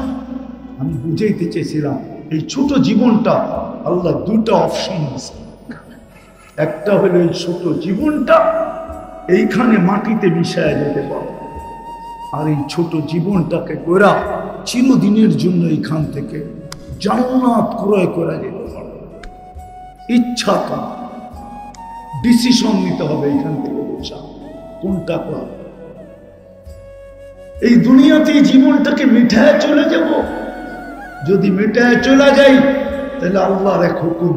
আমি বুঝাইতে চেয়েছিলাম এই ছোট জীবনটা আল্লাহ 2টা অপশন দিয়েছে। একটা হলো এই ছোট জীবনটা এইখানে মাটিতে মিশায় যেতে পারো, আর এই ছোট জীবনটাকে গোরা চিরদিনের জন্য এইখান থেকে জান্নাত ক্রয় করা যেতে পারো। ইচ্ছা তো ডিসিশন নিতে হবে এইখান থেকে বোঝা কোনটা করা। এই দুনিয়াতে জীবনটাকে মিঠায় চলে যাব, যদি মিঠায় চলে যাই তাহলে আল্লাহর এক হুকুম,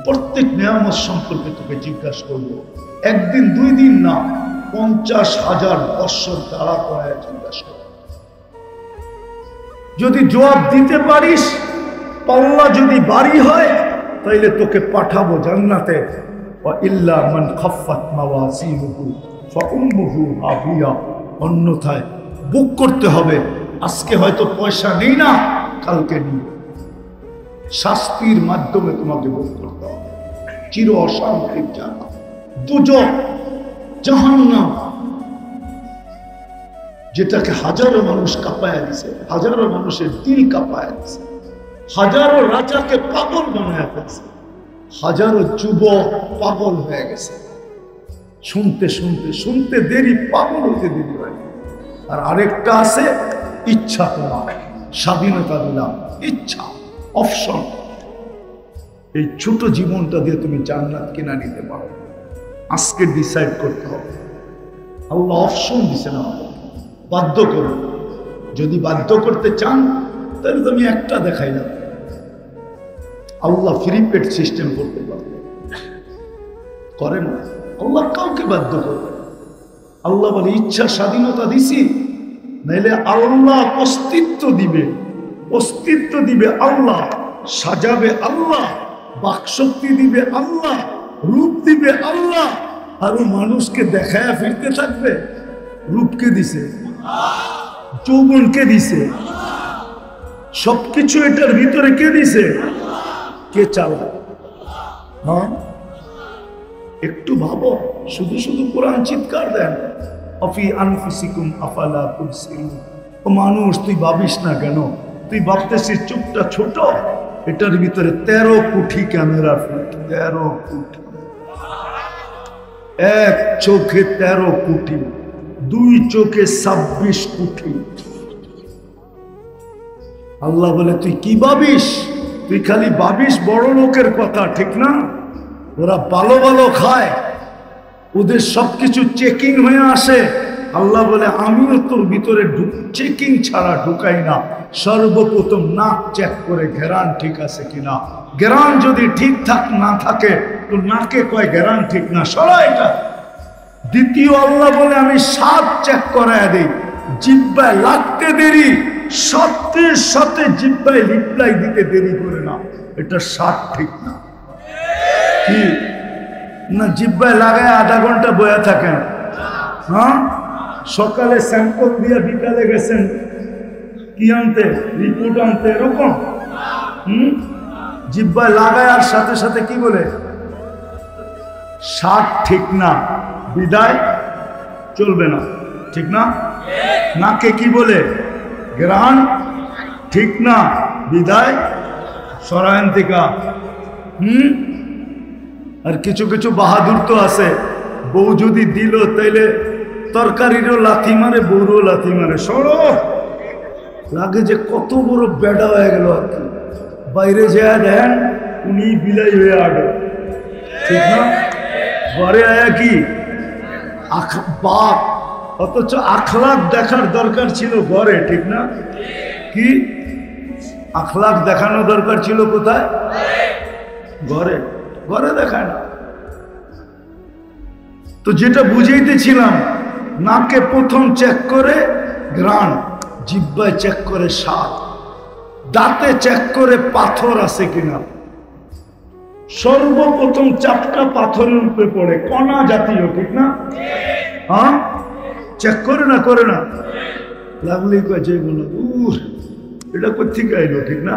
প্রত্যেক নিয়ামত সম্পর্কে তোকে জিজ্ঞাসা করবো, একদিন দুই দিন না, 50,000 বৎসর তারা করায় জিজ্ঞাসা করবো। যদি জবাব দিতে পারিস, পাল্লা যদি বাড়ি হয়, তাইলে তোকে পাঠাবো জান্নাতে। ইল্লা মান খাফফাত মাওয়াজিনুহু ফাউম্মুহু হাবিয়া, অন্যথায় বুক করতে হবে, আজকে হয়তো পয়সা নেই না, কালকে নিয়ে শাস্তির মাধ্যমে তোমাকে ভোগ করতে হবে। চির অশান্তির জায়গা দুজক, জাহান্নাম, যেটাকে হাজারো মানুষ কাঁপায়া দিছে, হাজারো মানুষের দিল কাঁপায়া দিছে, হাজারো রাজাকে পাগল বানায় ফেলছে, হাজারো যুবক পাগল হয়ে গেছে। শুনতে শুনতে শুনতে দেরি, পাগল হতে দেরি হয়। আর আরেকটা আছে ইচ্ছা, তোমার স্বাধীনতা দিলাম, ইচ্ছা, অপশন। এই ছোট জীবনটা দিয়ে তুমি জান্নাত কিনা নিতে পারো, আজকে ডিসাইড করতে হবে। আল্লাহ অপশন দিছে না, বাধ্য করো। যদি বাধ্য করতে চান তাহলে তুমি একটা দেখাই না, আল্লাহ ফ্রি পেড সিস্টেম করতে পারবে, করেন না। আল্লাহ কাউকে বাধ্য করবে। আল্লাহ বলে ইচ্ছা স্বাধীনতা দিছি, নাইলে আল্লাহ অস্তিত্ব দিবে, অস্তিত্ব দিবে আল্লাহ, সাজাবে আল্লাহ, বাকশক্তি দিবে আল্লাহ, রূপ দিবে আল্লাহ, আরো মানুষকে দেখায় ফিরতে থাকবে। রূপকে দিছে, যৌবনকে দিছে, সবকিছু এটার ভিতরে কে দিছে? কে চালায়? হ্যাঁ, একটু ভাবো। শুধু শুধু কোরআন চিৎকার দেন, আফি আনফুসিকুম আফালা তুবসিরুন। ও মানুষ, তুই ভাবিস না কেন? তুই ভাবতেছিস চুপটা ছোট, এটার ভিতরে 13 কোটি ক্যামেরা ফিট, 13 কোটি, এক চোখে 13 কোটি, দুই চোখে 26 কোটি। আল্লাহ বলে তুই কি ভাবিস? তুই খালি ভাবিস বড় লোকের কথা, ঠিক না? ওরা ভালো ভালো খায়, ওদের সবকিছু চেকিং হয়ে আসে। আল্লাহ বলে আমিও তোর ভিতরে চেকিং ছাড়া ঢুকাই না। সর্বপ্রথম নাক চেক করে ঘেরান ঠিক আছে কিনা, ঘেরান যদি ঠিকঠাক না থাকে তো নাকে কয় ঘেরান ঠিক না, সরা এটা। দ্বিতীয় আল্লাহ বলে আমি স্বাদ চেক করায় দিই, জিহ্বায় লাগতে দেরি, সাথে সাথে জিহ্বায় রিপ্লাই দিতে দেরি করে না, এটা স্বাদ ঠিক না। কি না, জিহ্বায় লাগায় আধা ঘন্টা বয়া থাকেন। হ্যাঁ, সকালে স্যাম্পল দিয়ে বিকালে গেছেন কি আনতে, রিপোর্ট আনতে, এরকম। জিহ্বায় লাগায় আর সাথে সাথে কি বলে? স্বাদ ঠিক না, বিদায় চলবে না, ঠিক না? নাকে কি বলে? ঘ্রাণ ঠিক না, বিদায় সরায়ন্তিকা। আর কিছু কিছু বাহাদুর তো আছে, বউ যদি দিল তাইলে তরকারিরও লাথি মারে, বউরও লাথি মারে। সরো, লাগে যে কত বড় বেড়া হয়ে গেল আর কি। বাইরে যায় দেন উনি বিলাই হয়ে আগে, ঠিক না? ঘরে আয়া কি বাপ, অথচ আখলাক দেখার দরকার ছিল ঘরে, ঠিক না? কি আখলাক দেখানো দরকার ছিল কোথায়? ঘরে। ঘরে দেখায় না। তো যেটা বুঝাইতেছিলাম, নাকে প্রথম চেক করে ঘ্রাণ, জিহ্বায় চেক করে স্বাদ, দাঁতে চেক করে পাথর আছে কিনা। সর্বপ্রথম চাপটা পাথরের উপরে পড়ে, কণা জাতীয়, ঠিক না? হ্যাঁ, চেক করে না, করে না? লাগলেই কয় যে বলো এটা কোথেকে আইলো, ঠিক না?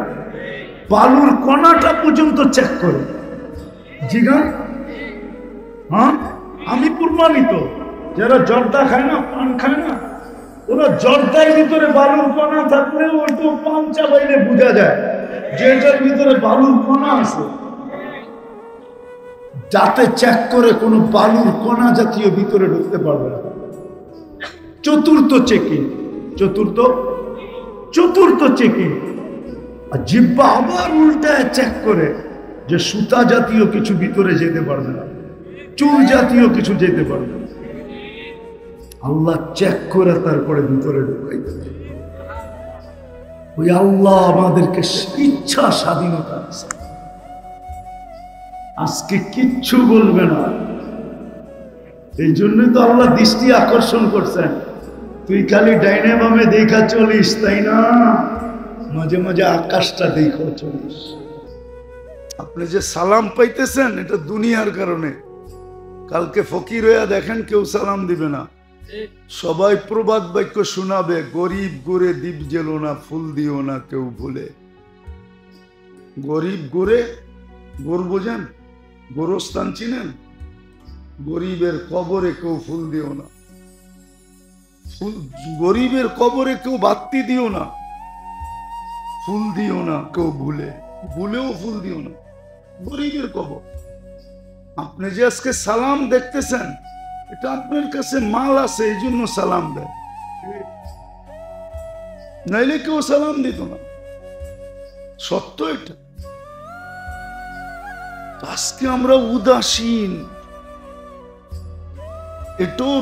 বালুর কণাটা পর্যন্ত চেক করে। জিগান, হ্যাঁ, আমি প্রমাণিত। যারা জর্দা খায় না, পান খায় না, ওরা জর্দার ভিতরে বালুর কণা থাকলে ওইটু পান চাবাইলে বোঝা যায় যে এটার ভিতরে বালুর কণা আছে। যাতে চেক করে কোনো বালুর কণা জাতীয় ভিতরে ঢুকতে পারবে না। চতুর্থ চেকিং, চতুর্থ চেকিং। আর জিহ্বা আবার উল্টায় চেক করে যে সুতা জাতীয় কিছু ভিতরে যেতে পারবে না, চুল জাতীয় কিছু যেতে পারবে না। আল্লাহ চেক করে তারপরে ভিতরে ঢুকাই দেবে। ওই আল্লাহ আমাদেরকে ইচ্ছা স্বাধীনতা আছে। আজকে কিচ্ছু বলবে না। এই জন্যই তো আল্লাহ দৃষ্টি আকর্ষণ করছেন, তুই খালি ডাইনে বামে দেখা চলিস, তাই না? মাঝে মাঝে আকাশটা দেখো চলিস। আপনি যে সালাম পাইতেছেন এটা দুনিয়ার কারণে। কালকে ফকির হইয়া দেখেন কেউ সালাম দিবে না, সবাই প্রবাদ বাক্য শোনাবে, গরিব গোরে দীপ জেলো না, ফুল দিও না কেউ ভুলে। গরিব গোরে, গোর বোঝেন, গোরস্থান চিনেন? গরিবের কবরে কেউ ফুল দিও না, গরিবের কবরে কেউ বাতি দিও না, ফুল দিও না কেউ ভুলে, ভুলেও ফুল দিও না। গরিবের কবর। আপনি যে আজকে সালাম দেখতেছেন, এটা আপনার কাছে মাল আছে এই জন্য সালাম দেয়, নাইলে কেউ সালাম দিত না। সত্য এটা। আজকে আমরা উদাসীন, এটাও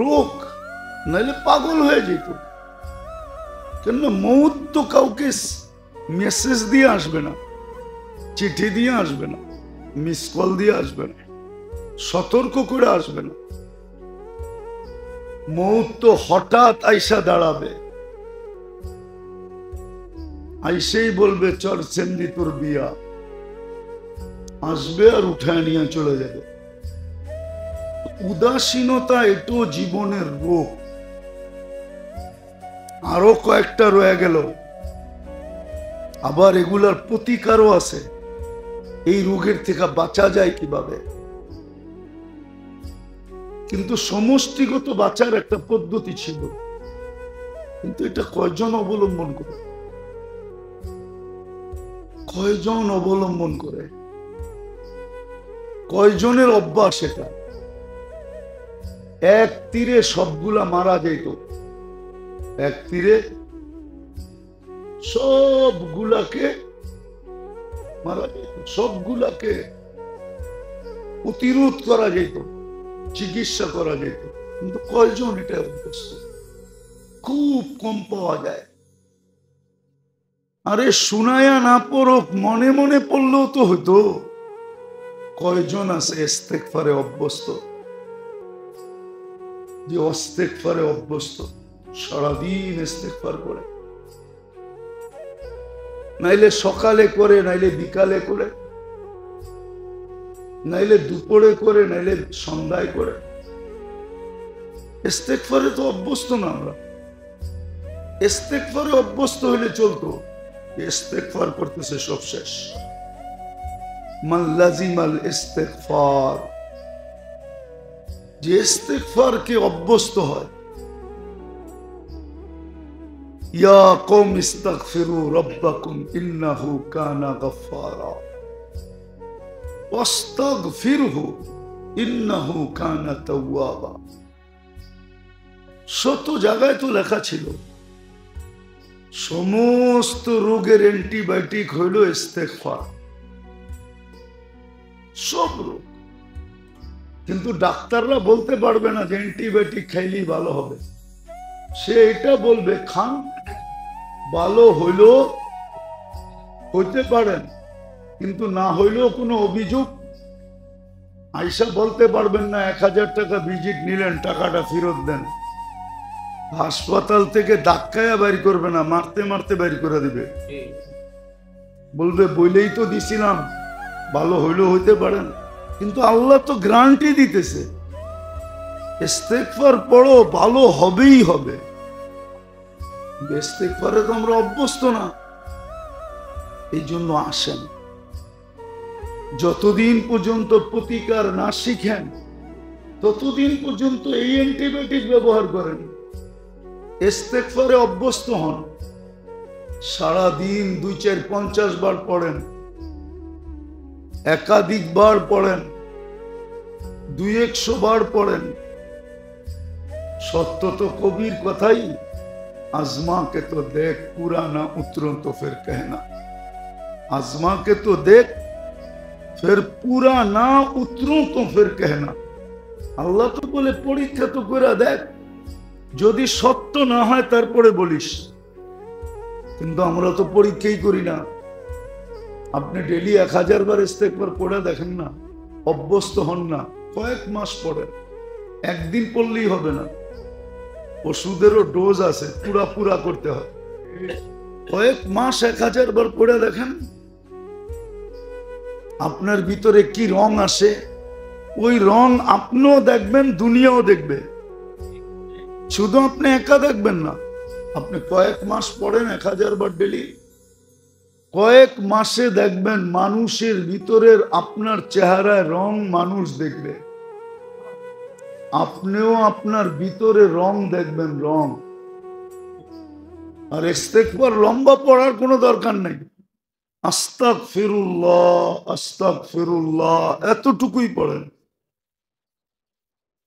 রোগ, নাইলে পাগল হয়ে যেত। কেন? মৌত তো কাউকে মেসেজ দিয়ে আসবে না, চিঠি দিয়ে আসবে না, মিস কল দিয়ে আসবে না, সতর্ক করে আসবে না। মৌত তো হঠাৎ আইসা দাঁড়াবে, আইসেই বলবে চল সেন্দি তোর বিয়া, আসবে আর উঠায় নিয়ে চলে যাবে। উদাসীনতা এটাও জীবনের রোগ। আরো কয়েকটা রয়ে গেল, আবার এগুলার প্রতিকারও আছে। এই রোগের থেকে বাঁচা যায় কিভাবে? কিন্তু সমষ্টিগত বাঁচার একটা পদ্ধতি ছিল, কিন্তু এটা কয়জন অবলম্বন করে? কয়জন অবলম্বন করে? কয়জনের অভ্যাস এটা? এক তীরে সবগুলা মারা যেত, এক তীরে সবগুলাকে মারা যেত, সবগুলাকে প্রতিরোধ করা যেত, চিকিৎসা করা যেত। কিন্তু কয়জন এটা অভ্যস্ত? খুব কম পাওয়া যায়। আরে শুনায়া না পড়ুক, মনে মনে পড়লেও তো হইতো। কয়জন আছে ইস্তেগফারে অভ্যস্ত, যে ইস্তেগফারে অভ্যস্ত, সারাদিন ইস্তেগফার করে, নাইলে সকালে করে, নাইলে বিকালে করে, নাইলে দুপুরে করে, নাইলে সন্ধ্যায় করে। ইস্তেগফারে তো অভ্যস্ত না আমরা। ইস্তেগফারে অভ্যস্ত হইলে চলতো। ইস্তেগফার করতেছে সব শেষ। মান লাজিমাল ইস্তেগফার, যে ইস্তেগফার কে অভ্যস্ত হয়, ইয়া কওম ইস্তাগফিরু রাব্বাকুম ইন্নাহু কানা গাফফারা ওয়াস্তাগফিরহু ইন্নাহু কানা তাওয়াবা। শত জায়গায় তো লেখা ছিল সমস্ত রোগের অ্যান্টিবায়োটিক হইল ইস্তেগফার, সব রোগ। কিন্তু ডাক্তাররা বলতে পারবে না যে অ্যান্টিবায়োটিক খাইলেই ভালো হবে। সে এটা বলবে খান, ভালো হইলো হইতে পারেন, কিন্তু না হইলেও কোনো অভিযোগ আইসা বলতে পারবেন না 1000 টাকা ভিজিট নিলেন, টাকাটা ফেরত দেন। হাসপাতাল থেকে ধাক্কায়া বাইর করবে না, মারতে মারতে বাইর করে দিবে। বলবে বইলেই তো দিছিলাম, ভালো হইলেও হইতে পারেন। কিন্তু আল্লাহ তো গ্যারান্টি দিতেছে, ইস্তেগফার পড়ো, ভালো হবেই হবে। ইস্তেগফারে তো আমরা অভ্যস্ত না। এই জন্য আসেন, যতদিন পর্যন্ত প্রতিকার না শিখেন ততদিন পর্যন্ত এই অ্যান্টিবায়োটিক ব্যবহার করেন। ইস্তেগফারে অভ্যস্ত হন, সারাদিন 2, 4, 50 বার পড়েন, একাধিকবার পড়েন, 200 বার পড়েন। সত্য তো কবির কথাই, आजमा के तो देख पूरा ना उतरो तो फिर कहना। आजमा के तो देख फिर पूरा ना उतरो तो फिर कहना। আল্লাহ তো বলে পরীক্ষা তো করে দেখ, যদি সত্য না হয় তারপরে বলিস। কিন্তু আমরা তো পরীক্ষাই করি না। আপনি ডেলি 1000 বার ইস্তেগফার পড়ে দেখেন না, অভ্যস্ত হন না, কয়েক মাস পড়েন, একদিন পড়লেই হবে না। ওষুধেরও ডোজ আছে, পুরা পুরা করতে হয়। কয়েক মাস 1000 বার পড়ে দেখেন আপনার ভিতরে কি রং আসে। ওই রং আপনিও দেখবেন, দুনিয়াও দেখবে। শুধু আপনি একা দেখবেন না, আপনি কয়েক মাস পড়েন 1000 বার ডেলি, কয়েক মাসে দেখবেন মানুষের ভিতরের আপনার চেহারায় রং মানুষ দেখবে। আপনিও আপনার ভিতরে রং দেখবেন, রং। আর ইস্তেগফার লম্বা পড়ার কোনো দরকার নেই। আস্তাগফিরুল্লাহ আস্তাগফিরুল্লাহ এতটুকুই পড়েন।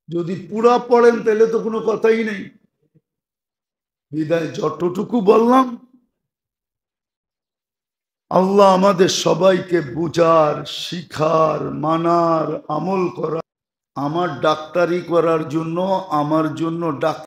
যদি পুরা পড়েন তাহলে তো কোনো কথাই নেই। বিদায় যতটুকু বললাম, আল্লাহ আমাদের সবাইকে বুঝার, শিখার, মানার, আমল করার। আমার ডাক্তারি করার জন্য, আমার জন্য ডাক্তার